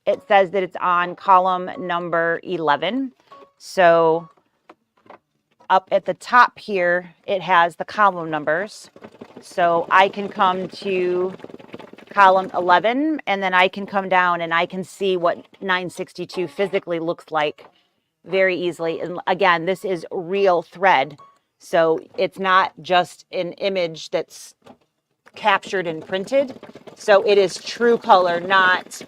It says that it's on column number 11. So up at the top here, it has the column numbers. So I can come to column 11, and then I can come down and I can see what 962 physically looks like very easily. And again, this is real thread. So it's not just an image that's captured and printed. So it is true color, not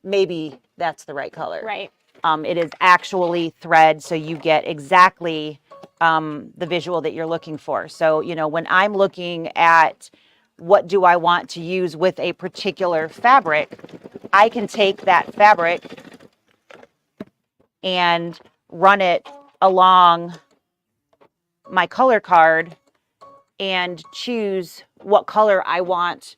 maybe that's the right color. Right. It is actually thread. So you get exactly the visual that you're looking for. So, you know, when I'm looking at what do I want to use with a particular fabric, I can take that fabric and run it along my color card and choose what color I want.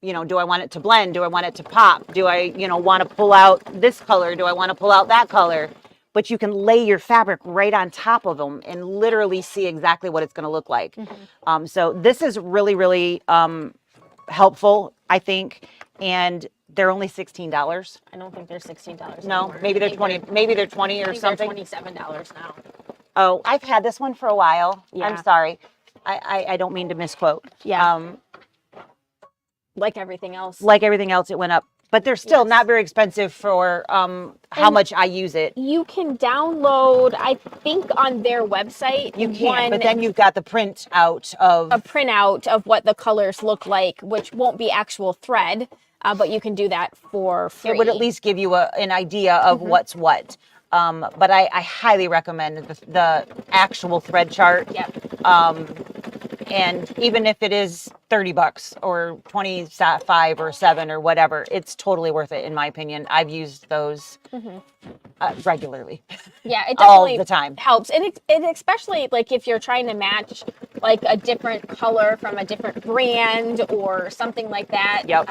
You know, do I want it to blend? Do I want it to pop? Do I, you know, want to pull out this color? Do I want to pull out that color? But you can lay your fabric right on top of them and literally see exactly what it's going to look like. So this is really, really helpful, I think. And they're only $16. I don't think they're $16. No, anymore. maybe they're 20. Maybe they're 20 or something. They're $27 now. Oh, I've had this one for a while. Yeah. I'm sorry. I don't mean to misquote. Yeah. Like everything else. Like everything else, it went up. But they're still not very expensive for how much I use it. You can download, I think on their website. You can, but then you've got the print out of... a printout of what the colors look like, which won't be actual thread, but you can do that for free. It would at least give you an idea of what's what. But I highly recommend the actual thread chart. Yep. And even if it is $30 or 25 or 7 or whatever, it's totally worth it in my opinion. I've used those regularly. Yeah, it all definitely the time helps. And it especially like if you're trying to match like a different color from a different brand or something like that. Yep.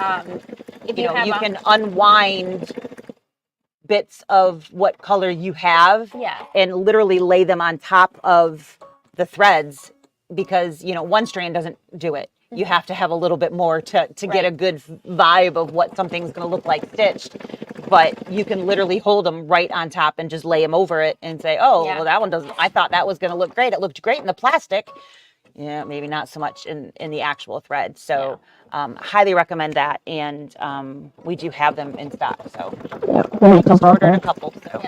If you know, have you can unwind bits of what color you have and literally lay them on top of the threads, because you know one strand doesn't do it. You have to have a little bit more to get a good vibe of what something's going to look like stitched. But you can literally hold them right on top and just lay them over it and say, oh, well, that one doesn't, I thought that was going to look great. It looked great in the plastic. Yeah, maybe not so much in the actual thread. So highly recommend that. And we do have them in stock. So I just ordered a couple. So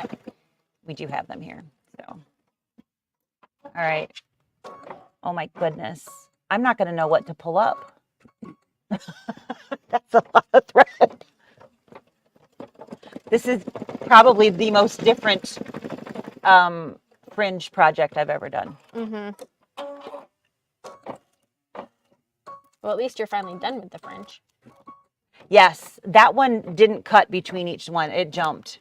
we do have them here. So, all right. Oh my goodness. I'm not going to know what to pull up. That's a lot of thread. This is probably the most different fringe project I've ever done. Well, at least you're finally done with the fringe. Yes, that one didn't cut between each one. It jumped.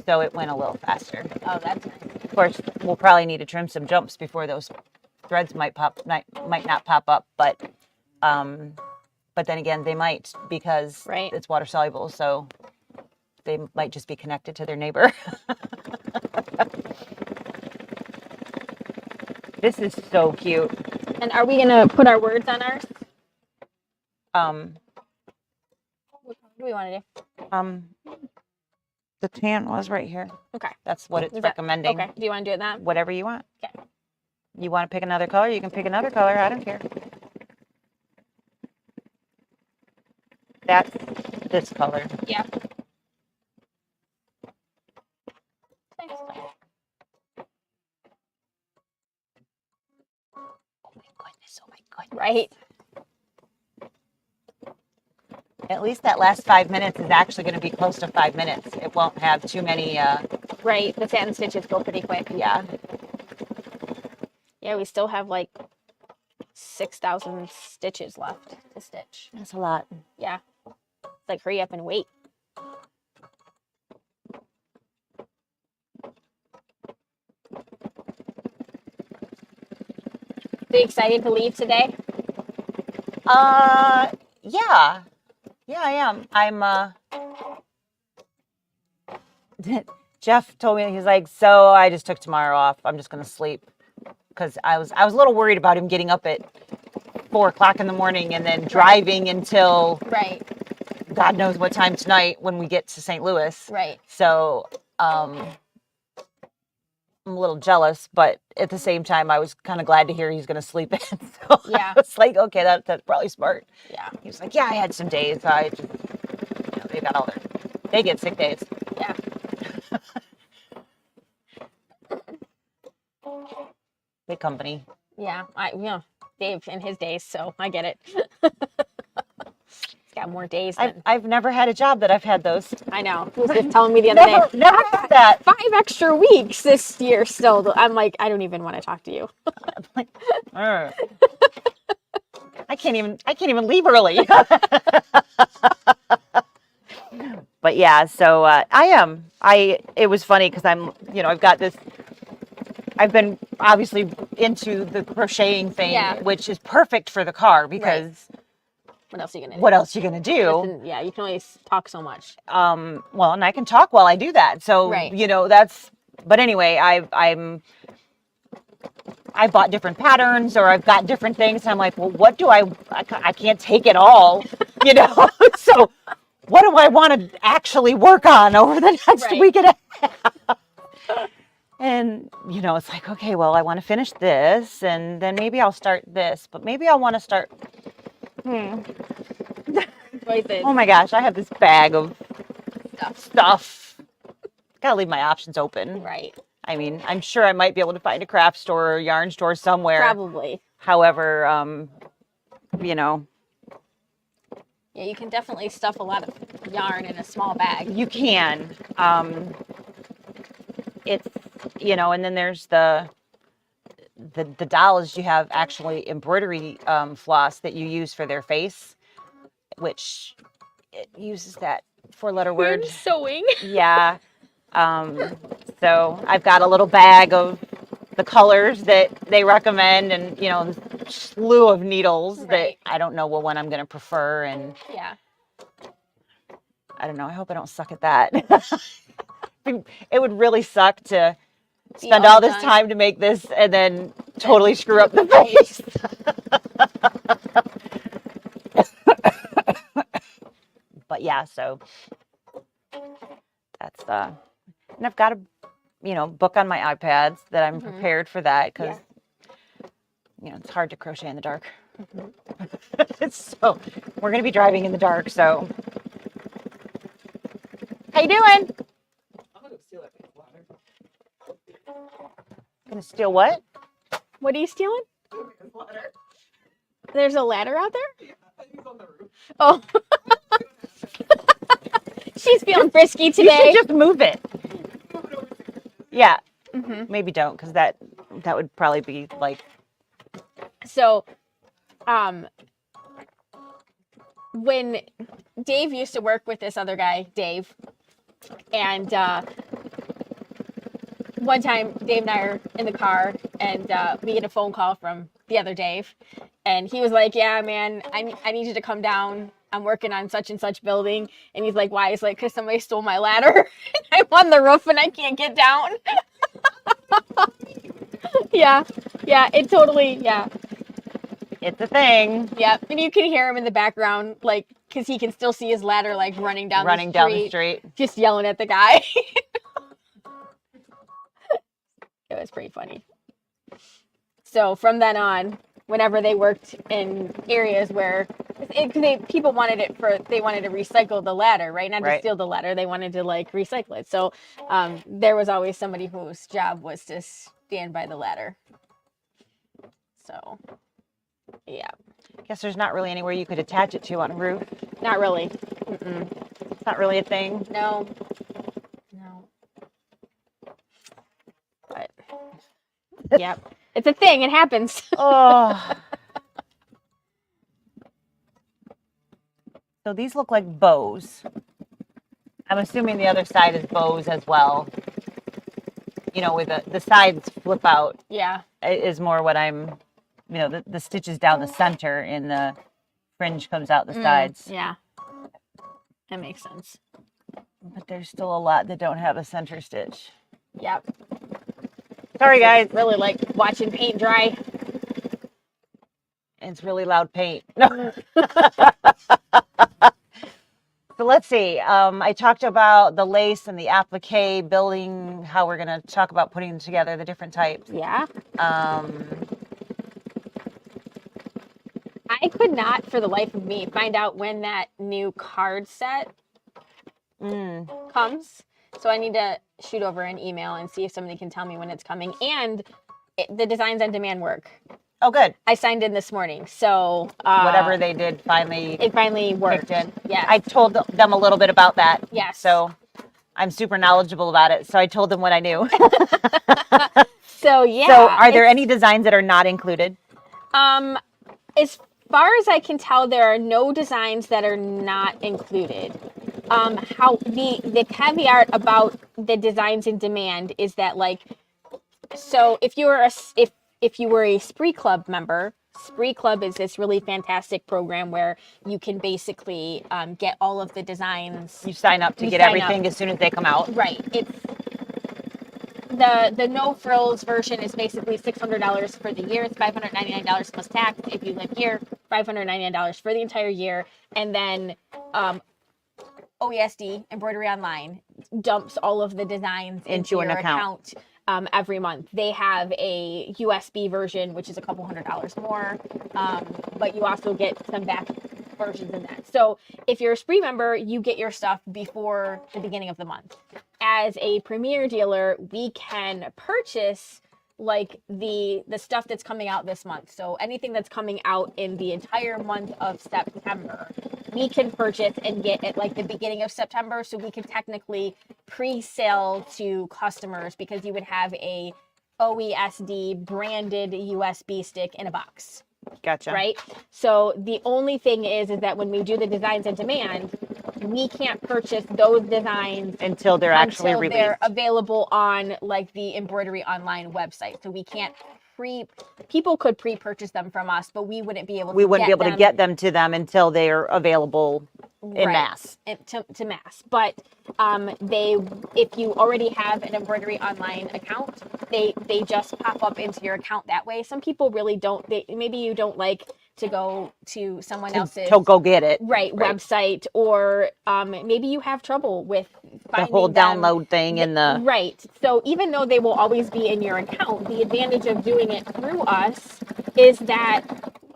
So it went a little faster. Oh, that's nice. Of course, we'll probably need to trim some jumps before those threads might not pop up, but then again, they might because it's water soluble, so they might just be connected to their neighbor. This is so cute. And are we gonna put our words on ours? What do we want to do? The tan was right here. Okay. That's what it's recommending. Okay. Do you want to do it then? Whatever you want. Okay. You want to pick another color? You can pick another color. I don't care. That's this color. Yeah. Oh my goodness. Right. At least that last 5 minutes is actually going to be close to 5 minutes. It won't have too many. Right. The satin stitches go pretty quick. Yeah. Yeah, we still have like 6,000 stitches left to stitch. That's a lot. Yeah. It's like hurry up and wait. Are you excited to leave today? Yeah. Yeah, I am. Jeff told me, he's like, so I just took tomorrow off. I'm just going to sleep. Because I was a little worried about him getting up at 4 o'clock in the morning and then driving until God knows what time tonight when we get to St. Louis. Right. So I'm a little jealous, but at the same time, I was kind of glad to hear he's going to sleep in. So I was like, okay, that's probably smart. Yeah. He was like, yeah, I had some days. I just, they get sick days. Yeah. Big company. Yeah. Dave in his days, so I get it. He's got more days than... I've never had a job that I've had those. I know. He was just telling me the other day. Never had that. 5 extra weeks this year still. I'm like, I don't even want to talk to you. Like, I can't even leave early. But yeah, so it was funny because I've got this, I've been obviously into the crocheting thing, which is perfect for the car because what else are you gonna do? What else are you gonna do? Yeah, you can only talk so much. Well, and I can talk while I do that. So but anyway, I bought different patterns or I've got different things. And I'm like, well, what do I can't take it all, so what do I want to actually work on over the next week and a half? And, it's like, okay, well, I want to finish this and then maybe I'll start this, but maybe I want to start. Oh my gosh, I have this bag of stuff. Gotta leave my options open. Right. I mean, I'm sure I might be able to find a craft store or a yarn store somewhere. Probably. However, Yeah, you can definitely stuff a lot of yarn in a small bag. You can. It's, and then there's the dolls. You have actually embroidery floss that you use for their face, which it uses that 4-letter word. Sewing. Yeah. So I've got a little bag of the colors that they recommend and, a slew of needles that I don't know what one I'm going to prefer. And I don't know. I hope I don't suck at that. It would really suck to spend all this time to make this and then totally screw up the face. But yeah, so that's and I've got a book on my iPads that I'm prepared for that because you know, it's hard to crochet in the dark. So we're going to be driving in the dark. So how you doing? I'm gonna go steal that big ladder. Gonna steal what? What are you stealing? Big ladder. There's a ladder out there? Yeah, he's on the roof. Oh. She's feeling frisky You today. should just move it. Move it over to you. Yeah. Mhm. Maybe don't, because that would probably be like. So, when Dave used to work with this other guy, Dave, and one time Dave and I are in the car, and we get a phone call from the other Dave, and he was like, "Yeah, man, I need you to come down. I'm working on such and such building." And he's like, "Why?" He's like, "Because somebody stole my ladder. I'm on the roof and I can't get down." Yeah, it totally, yeah. It's a thing. Yep, and you can hear him in the background, like, because he can still see his ladder, like, running down the street, just yelling at the guy. It was pretty funny. So from then on, whenever they worked in areas where people wanted they wanted to recycle the ladder, right? Not to steal the ladder, they wanted to like recycle it. So there was always somebody whose job was to stand by the ladder. So yeah. Guess there's not really anywhere you could attach it to on a roof. Not really. It's not really a thing. No. But yep. It's a thing. It happens. Oh. So these look like bows. I'm assuming the other side is bows as well. You know, with the sides flip out. Yeah. Is more what I'm, you know, the stitches down the center and the fringe comes out the sides. Yeah. That makes sense. But there's still a lot that don't have a center stitch. Yep. Sorry, guys. Really like watching paint dry. It's really loud paint. No. So let's see. I talked about the lace and the applique building, how we're going to talk about putting together the different types. Yeah. Um, I could not, for the life of me, find out when that new card set comes. So I need to shoot over an email and see if somebody can tell me when it's coming. And the designs on demand work. Oh, good. I signed in this morning, so whatever they did finally. It finally worked. Kicked in. Yes. I told them a little bit about that. Yes. So I'm super knowledgeable about it. So I told them what I knew. So yeah. So are there any designs that are not included? As far as I can tell, there are no designs that are not included. How the caveat about the designs in demand is that, like, so if you were if you were a Spree Club member, Spree Club is this really fantastic program where you can basically get all of the designs. You sign up to get everything as soon as they come out. Right. It's the no frills version is basically $600 for the year. It's $599 plus tax if you live here. $599 for the entire year, and then OESD, Embroidery Online, dumps all of the designs into your account every month. They have a USB version, which is a couple $100 more, but you also get some back versions in that. So if you're a Spree member, you get your stuff before the beginning of the month. As a Premier dealer, we can purchase like the stuff that's coming out this month. So anything that's coming out in the entire month of September, we can purchase and get at like the beginning of September. So we can technically pre-sale to customers because you would have a OESD branded USB stick in a box. Gotcha. Right? So the only thing is that when we do the designs in demand, we can't purchase those designs until they're actually released. They're available on like the Embroidery Online website. So we can't people could pre-purchase them from us, but we wouldn't be able to get them to them until they're available in mass. To mass. But if you already have an Embroidery Online account, they just pop up into your account that way. Some people really don't. Maybe you don't like to go to someone else's to go get it website, or maybe you have trouble with finding the whole them. download thing in the right. So even though they will always be in your account, the advantage of doing it through us is that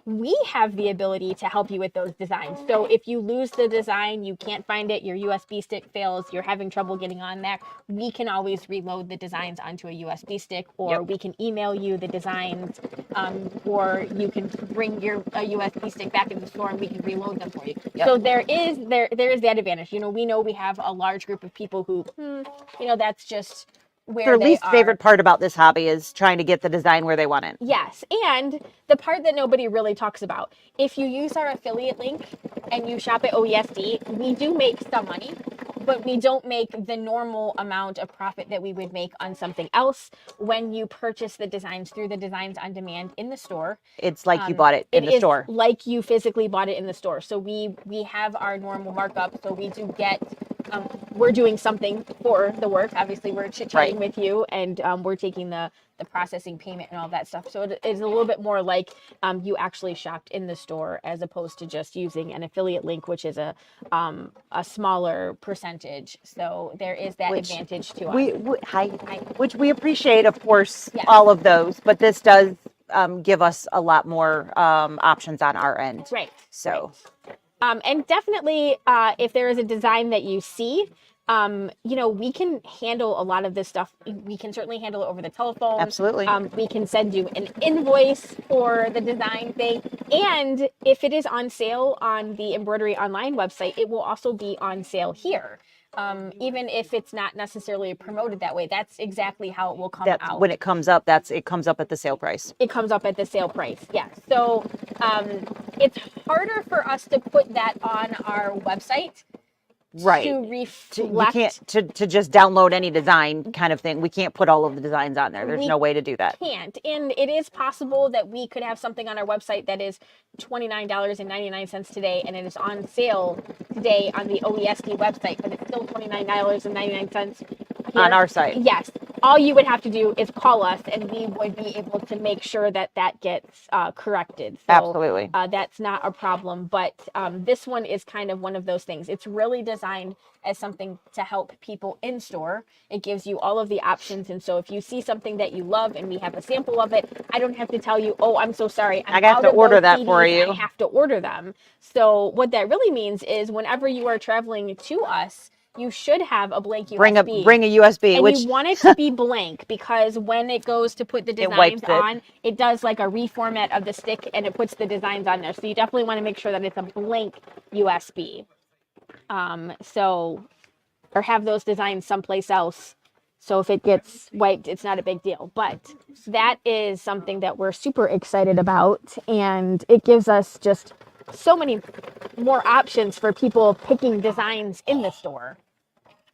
we have the ability to help you with those designs. So if you lose the design, you can't find it, your USB stick fails, you're having trouble getting on there, we can always reload the designs onto a USB stick, or we can email you the designs, or you can bring a USB stick back in the store and we can reload them for you. So there is that advantage. You know, we know we have a large group of people who, you know, that's just where Their they least are. favorite part about this hobby is trying to get the design where they want it. Yes, and the part that nobody really talks about, if you use our affiliate link and you shop at OESD, we do make some money, but we don't make the normal amount of profit that we would make on something else when you purchase the designs through the Designs on Demand in the store. It's like you bought it in the store. It is like you physically bought it in the store. So we have our normal markup, so we do get, we're doing something for the work. Obviously, we're chit-chatting with you, and we're taking the processing payment and all that stuff. So it is a little bit more like you actually shopped in the store as opposed to just using an affiliate link, which is a smaller percentage. So there is that advantage to us. Which we appreciate, of course, all of those, but this does give us a lot more options on our end. Right. So. Right. And definitely, if there is a design that you see, you know, we can handle a lot of this stuff. We can certainly handle it over the telephone. Absolutely. We can send you an invoice for the design thing. And if it is on sale on the Embroidery Online website, it will also be on sale here. Even if it's not necessarily promoted that way, that's exactly how it will come out. When it comes up, it comes up at the sale price. It comes up at the sale price, yeah. So it's harder for us to put that on our website. Right. To reflect. You can't to just download any design kind of thing. We can't put all of the designs on there. There's no way to do that. Can't. And it is possible that we could have something on our website that is $29.99 today, and it is on sale today on the OESD website, but it's still $29.99 on our site. Yes. All you would have to do is call us, and we would be able to make sure that gets corrected. So, absolutely. That's not a problem. But this one is kind of one of those things. It's really designed as something to help people in store. It gives you all of the options. And so if you see something that you love and we have a sample of it, I don't have to tell you, oh, I'm so sorry, I got to order that CDs, for you. I have to order them. So what that really means is whenever you are traveling to us, you should have a blank USB. Bring a USB. And you want it to be blank, because when it goes to put the designs on, it does like a reformat of the stick and it puts the designs on there. So you definitely want to make sure that it's a blank USB. Or have those designs someplace else. So if it gets wiped, it's not a big deal. But that is something that we're super excited about. And it gives us just so many more options for people picking designs in the store.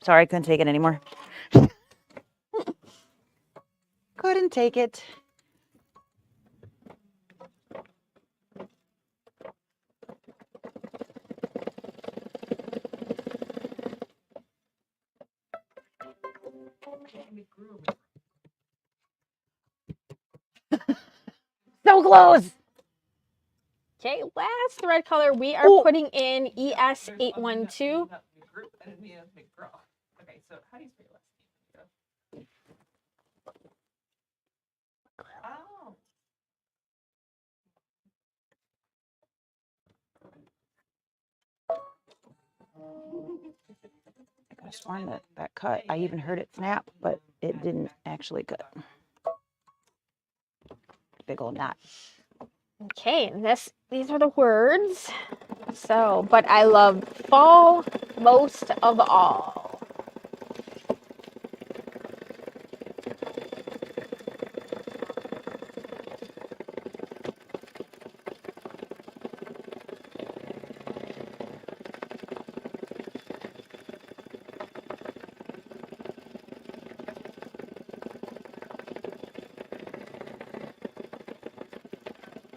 Sorry, I couldn't take it anymore. Couldn't take it. So close. Okay, last thread color we are putting in ES812. Okay, so how do you spell last name? Oh. I could have sworn that cut. I even heard it snap, but it didn't actually cut. Big old knot. Okay, and these are the words. So, but I love fall most of all.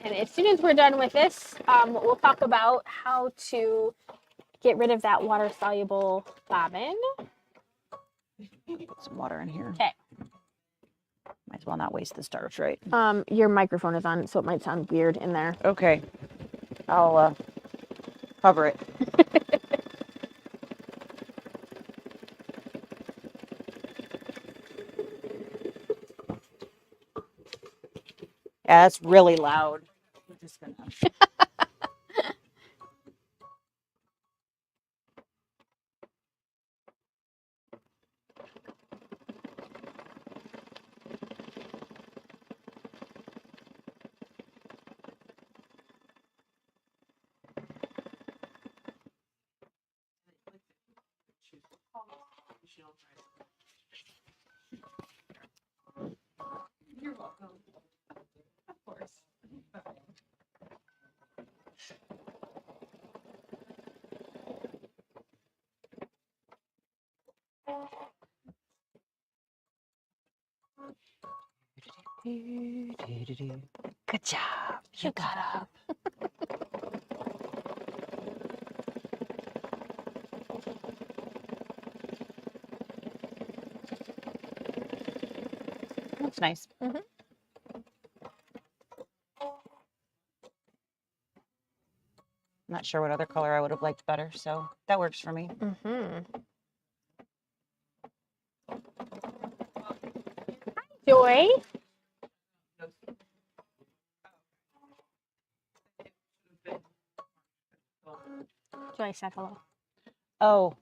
And as soon as we're done with this, we'll talk about how to get rid of that water-soluble bobbin. Put some water in here. Okay. Might as well not waste the starch, right? Your microphone is on, so it might sound weird in there. Okay. I'll cover it. Yeah, that's really loud. I'm just gonna. You're welcome. Of course. Good job. You got up. That's nice. Mhm. I'm not sure what other color I would have liked better, so that works for me. Mhm. Joy. Joy said hello. Oh,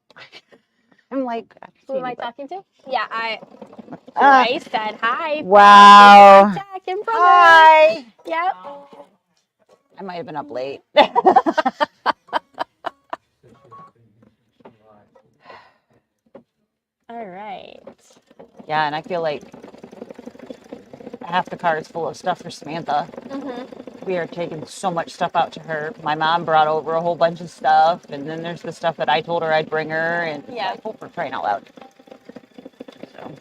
I'm like, I've Who am seen I you, but- talking to? Yeah, Ah, Joy said hi. wow. Jack and brother. Hi. Yep. I might have been up late. All right. Yeah, and I feel like half the car is full of stuff for Samantha. Mhm. We are taking so much stuff out to her. My mom brought over a whole bunch of stuff, and then there's the stuff that I told her I'd bring her, and Yeah. like, for crying out loud. So,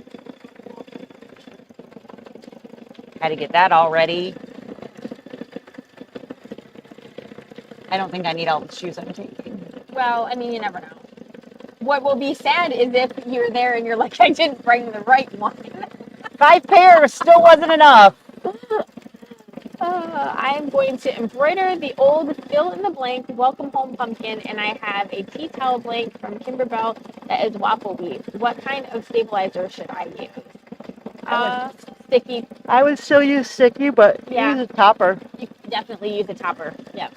had to get that all ready. I don't think I need all the shoes I'm taking. Well, I mean, you never know. What will be sad is if you're there and you're like, I didn't bring the right one. 5 pairs still wasn't enough. I am going to embroider the old fill in the blank welcome home pumpkin, and I have a tea towel blank from Kimberbell that is waffle weave. What kind of stabilizer should I use? Sticky. I would still use sticky, but Yeah. use a topper. You can definitely use a topper. Yep.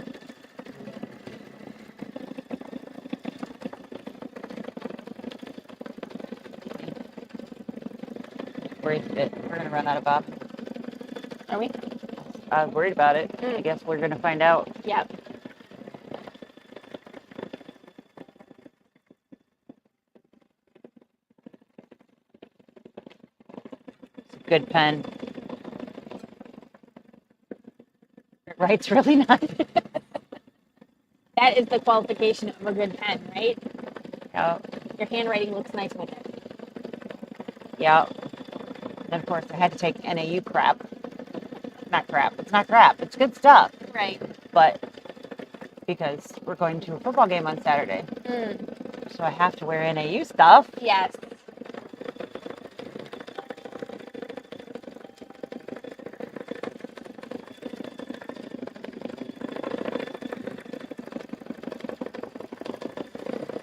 Worried that we're gonna run out of bob. Are we? I was worried about it. I guess we're gonna find out. Yep. It's a good pen. It writes really nice. That is the qualification of a good pen, right? Yeah. Your handwriting looks nice with it. Yeah. Then of course I had to take NAU crap. Not crap. It's not crap. It's good stuff. Right. But because we're going to a football game on Saturday, so I have to wear NAU stuff. Yes.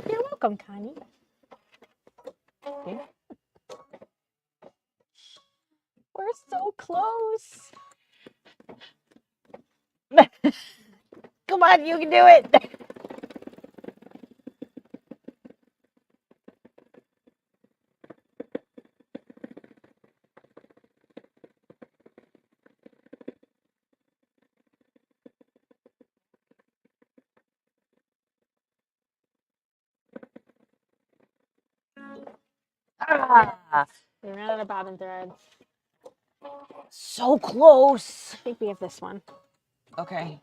You're welcome, Connie. Okay. We're so close. Come on, you can do it. Ah, We ran out of bobbin threads. so close. I think we have this one. Okay.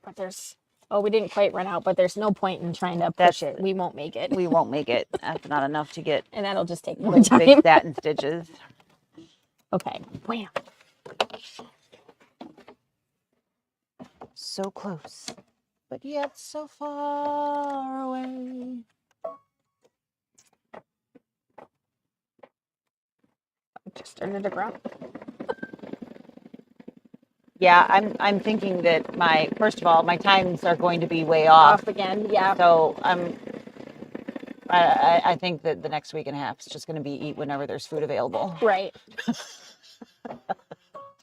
But there's, oh, we didn't quite run out, but there's no point in trying to push it. We won't make it. We won't make it. That's not enough to get And that'll just take more one time. big satin stitches. Okay. Wham. So close, but yet so far away. Just started to grow. Yeah, I'm thinking that first of all, my times are going to be way off. Off again. Yeah. So I think that the next week and a half is just going to be eat whenever there's food available. Right.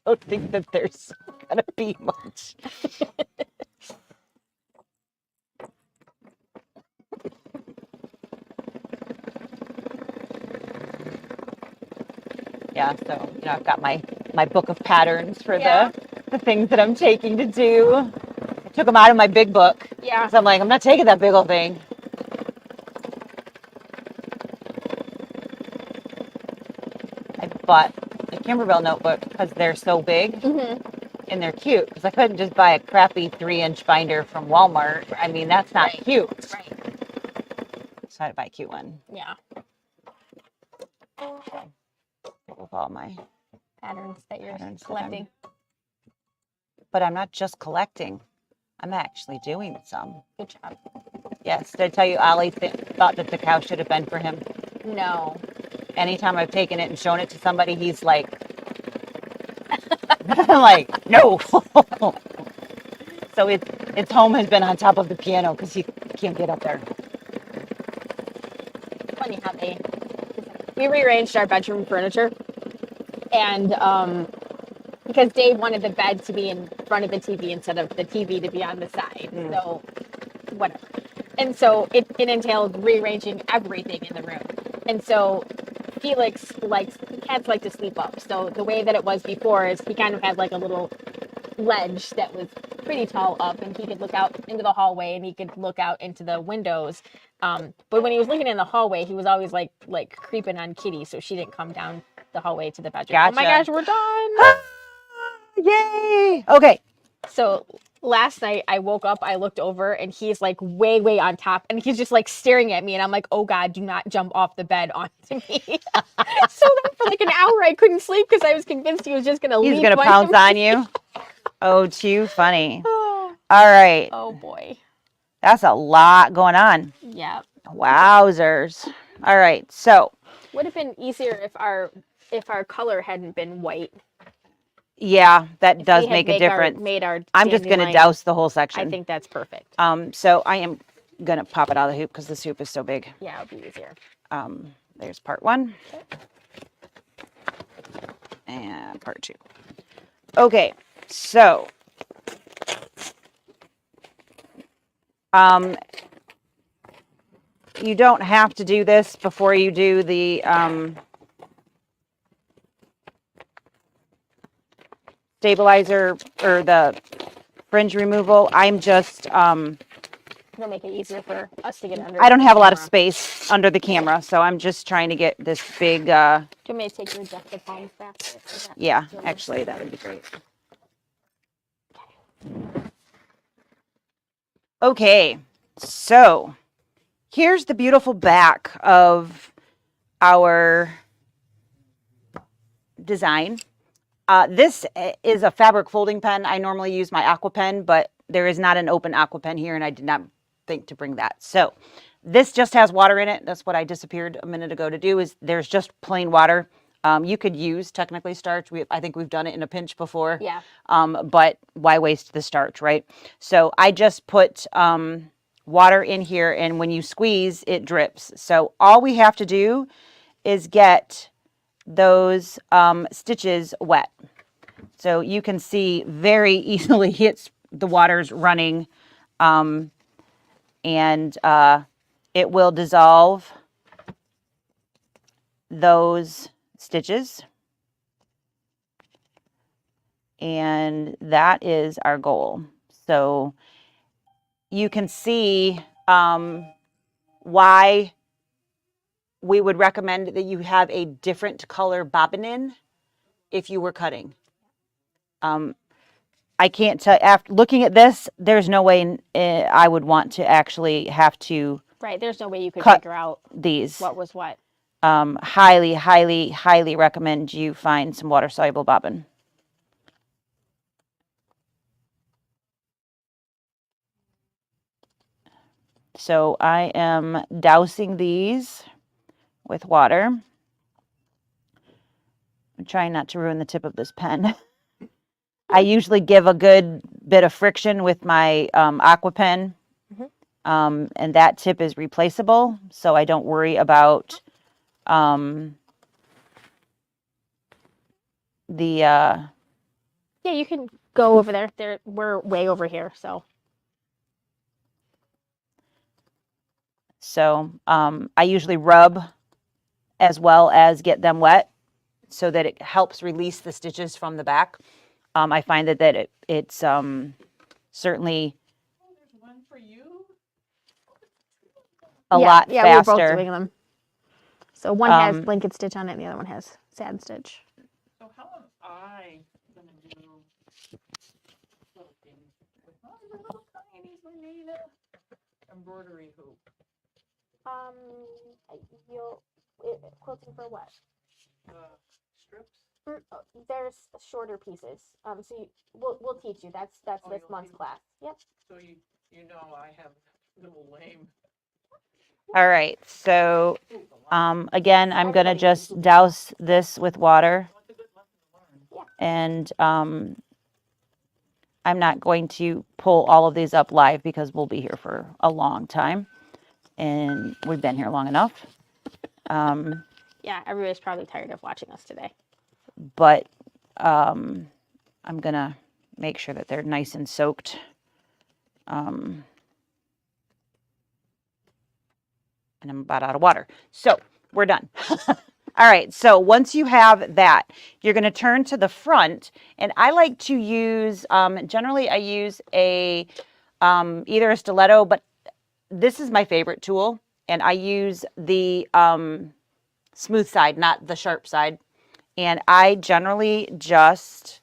Don't think that there's going to be much. Yeah, so, you know, I've got my book of patterns for the things that I'm taking to do. I took them out of my big book. Yeah. So I'm like, I'm not taking that big old thing. I bought a Kimberbell notebook because they're so big and they're cute. Because I couldn't just buy a crappy 3-inch binder from Walmart. I mean, that's not cute. Right. So I had to buy a cute one. Yeah. With all my Patterns that you're patterns that collecting. But I'm not just collecting. I'm actually doing some. Good job. Yes. Did I tell you Ollie thought that the cow should have been for him? No. Anytime I've taken it and shown it to somebody, he's like, like, no. So its home has been on top of the piano because he can't get up there. Funny how we rearranged our bedroom furniture, and because Dave wanted the bed to be in front of the TV instead of the TV to be on the side. So whatever. And so it entailed rearranging everything in the room. And so Felix cats like to sleep up. So the way that it was before is he kind of had like a little ledge that was pretty tall up, and he could look out into the hallway and he could look out into the windows. But when he was looking in the hallway, he was always like creeping on Kitty, so she didn't come down the hallway to the bedroom. Gotcha. Oh my gosh, we're done. Yay! Okay. So last night I woke up, I looked over, and he's like way, way on top, and he's just like staring at me, and I'm like, oh God, do not jump off the bed onto me. So then for like an hour I couldn't sleep because I was convinced he was just gonna leap. He's gonna pounce on you. Oh, too funny. Oh, All right. oh boy. That's a lot going on. Yeah. Wowzers. All right. So Would have been easier if our color hadn't been white. yeah, that does We had make a difference. Made our I'm just gonna dandelion. douse the whole section. I think that's perfect. So I am gonna pop it out of the hoop because the soup is so big. Yeah, it'll be easier. There's part 1 and part 2. Okay, so you don't have to do this before you do the stabilizer or the fringe removal. I'm just It'll make it easier for us to get under. I don't have a lot of camera. space under the camera, so I'm just trying to get this big Do you want me to take your Jeff the Palms basket? yeah, actually that would be great. Okay, so here's the beautiful back of our design. This is a fabric folding pen. I normally use my aqua pen, but there is not an open aqua pen here, and I did not think to bring that. So this just has water in it. That's what I disappeared a minute ago to do, is there's just plain water. You could use technically starch. I think we've done it in a pinch before. Yeah. But why waste the starch, right? So I just put water in here, and when you squeeze, it drips. So all we have to do is get those stitches wet. So you can see very easily the water's running, and it will dissolve those stitches. And that is our goal. So you can see why we would recommend that you have a different color bobbin if you were cutting. I can't tell, after looking at this, there's no way I would want to actually have to Right. There's no way you could cut figure out these. what was what. Highly, highly, highly recommend you find some water-soluble bobbin. So I am dousing these with water. I'm trying not to ruin the tip of this pen. I usually give a good bit of friction with my aqua pen And that tip is replaceable, so I don't worry about Yeah, you can go over there. We're way over here, so. So I usually rub as well as get them wet so that it helps release the stitches from the back. I find that it's certainly There's one for you. a lot Yeah, faster. we're both doing them. So one has blanket stitch on it, and the other one has sad stitch. So how am I gonna do little things with my little tiny Bonita embroidery hoop? Quilting for what? Strips. There's shorter pieces. So we'll teach you. That's Oh, this you'll month's teach? class. Yep. So you know I have little lame. All right, so again, I'm going to just douse this with water. Well, it's a good lesson to learn. And I'm not going to pull all of these up live because we'll be here for a long time. And we've been here long enough. Yeah, everybody's probably tired of watching us today. But I'm going to make sure that they're nice and soaked. And I'm about out of water. So we're done. All right, so once you have that, you're going to turn to the front. And I like to use, generally I use a either a stiletto, but this is my favorite tool. And I use the smooth side, not the sharp side. And I generally just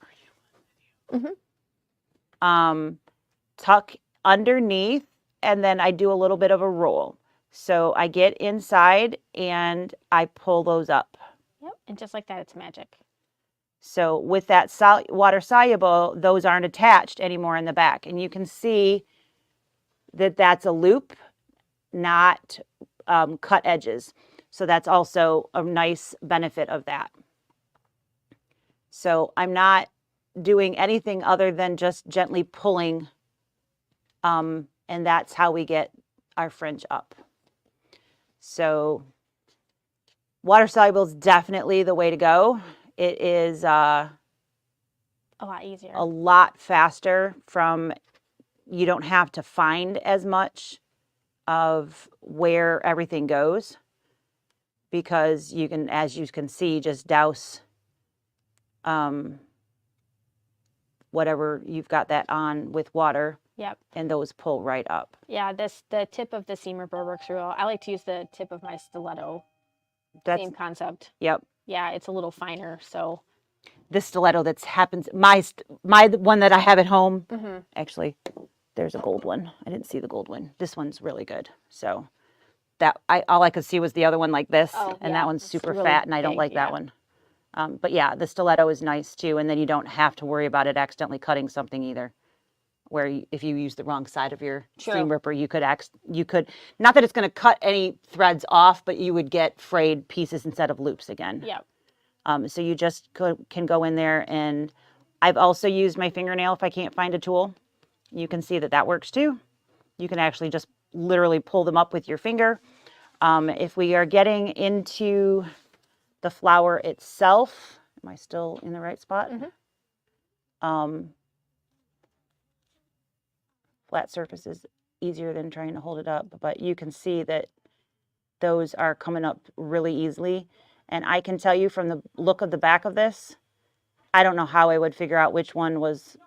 tuck underneath, and then I do a little bit of a roll. So I get inside and I pull those up. Yep, and just like that, it's magic. So with that water soluble, those aren't attached anymore in the back. And you can see that that's a loop, not cut edges. So that's also a nice benefit of that. So I'm not doing anything other than just gently pulling, and that's how we get our fringe up. So water soluble is definitely the way to go. It is a lot easier, a lot faster. You don't have to find as much of where everything goes, because you can, as you can see, just douse whatever you've got that on with water. Yep. And those pull right up. Yeah, the tip of the seam ripper works real. I like to use the tip of my stiletto. Same concept. Yep. Yeah, it's a little finer, so. This stiletto that's happens, my one that I have at home, actually, there's a gold one. I didn't see the gold one. This one's really good. So that all I could see was the other one like this, and that one's super really fat, and I don't like that one. But yeah, the stiletto is nice too, and then you don't have to worry about it accidentally cutting something either. Where if you use the wrong side of your seam ripper, you could not that it's going to cut any threads off, but you would get frayed pieces instead of loops again. Yep. So you just can go in there, and I've also used my fingernail if I can't find a tool. You can see that works too. You can actually just literally pull them up with your finger. If we are getting into the flower itself, am I still in the right spot? Flat surface is easier than trying to hold it up, but you can see that those are coming up really easily. And I can tell you from the look of the back of this, I don't know how I would figure out which one was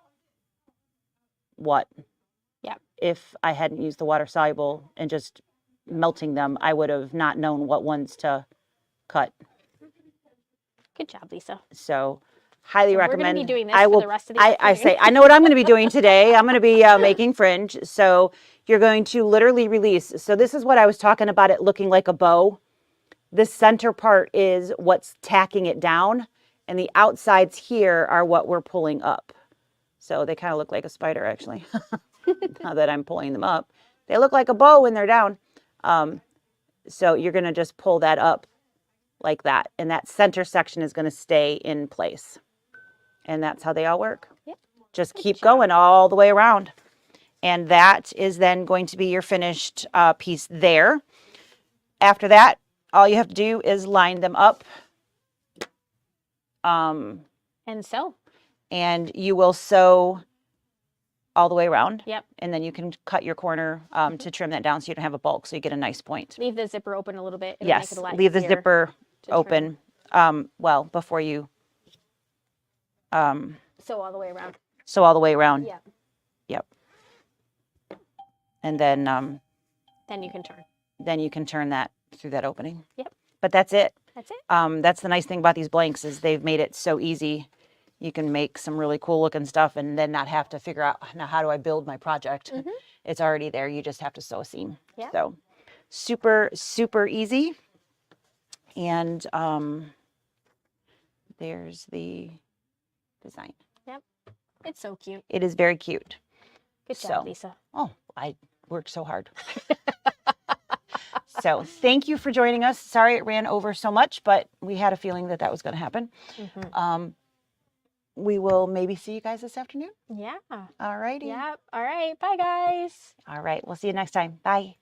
what. Yeah. If I hadn't used the water soluble and just melting them, I would have not known what ones to cut. Good job, Lisa. So highly recommend. We're going to be doing this for the rest of the afternoon. I say, I know what I'm going to be doing today. I'm going to be making fringe. So you're going to literally release. So this is what I was talking about, it looking like a bow. This center part is what's tacking it down, and the outsides here are what we're pulling up. So they kind of look like a spider, actually. Now that I'm pulling them up, they look like a bow when they're down. So you're going to just pull that up like that, and that center section is going to stay in place. And that's how they all work. Yep. Just keep going all the way around. And that is then going to be your finished piece there. After that, all you have to do is line them up. And sew. And you will sew all the way around. Yep. And then you can cut your corner to trim that down so you don't have a bulk, so you get a nice point. Leave the zipper open a little bit. It'll Yes, make it a lot leave the easier zipper to open. Well, before you sew all the way around. sew all the way around. Yeah. Yep. And then Then you can turn. then you can turn that through that opening. Yep. But that's it. That's it. That's the nice thing about these blanks is they've made it so easy. You can make some really cool looking stuff and then not have to figure out, now how do I build my project? It's already there. You just have to sew a seam. Yeah. So super, super easy. And there's the design. Yep. It's so cute. It is very cute. Good job, Lisa. Oh, I worked so hard. So thank you for joining us. Sorry it ran over so much, but we had a feeling that that was going to happen. We will maybe see you guys this afternoon. Yeah. All righty. Yep. All right. Bye, guys. All right. We'll see you next time. Bye.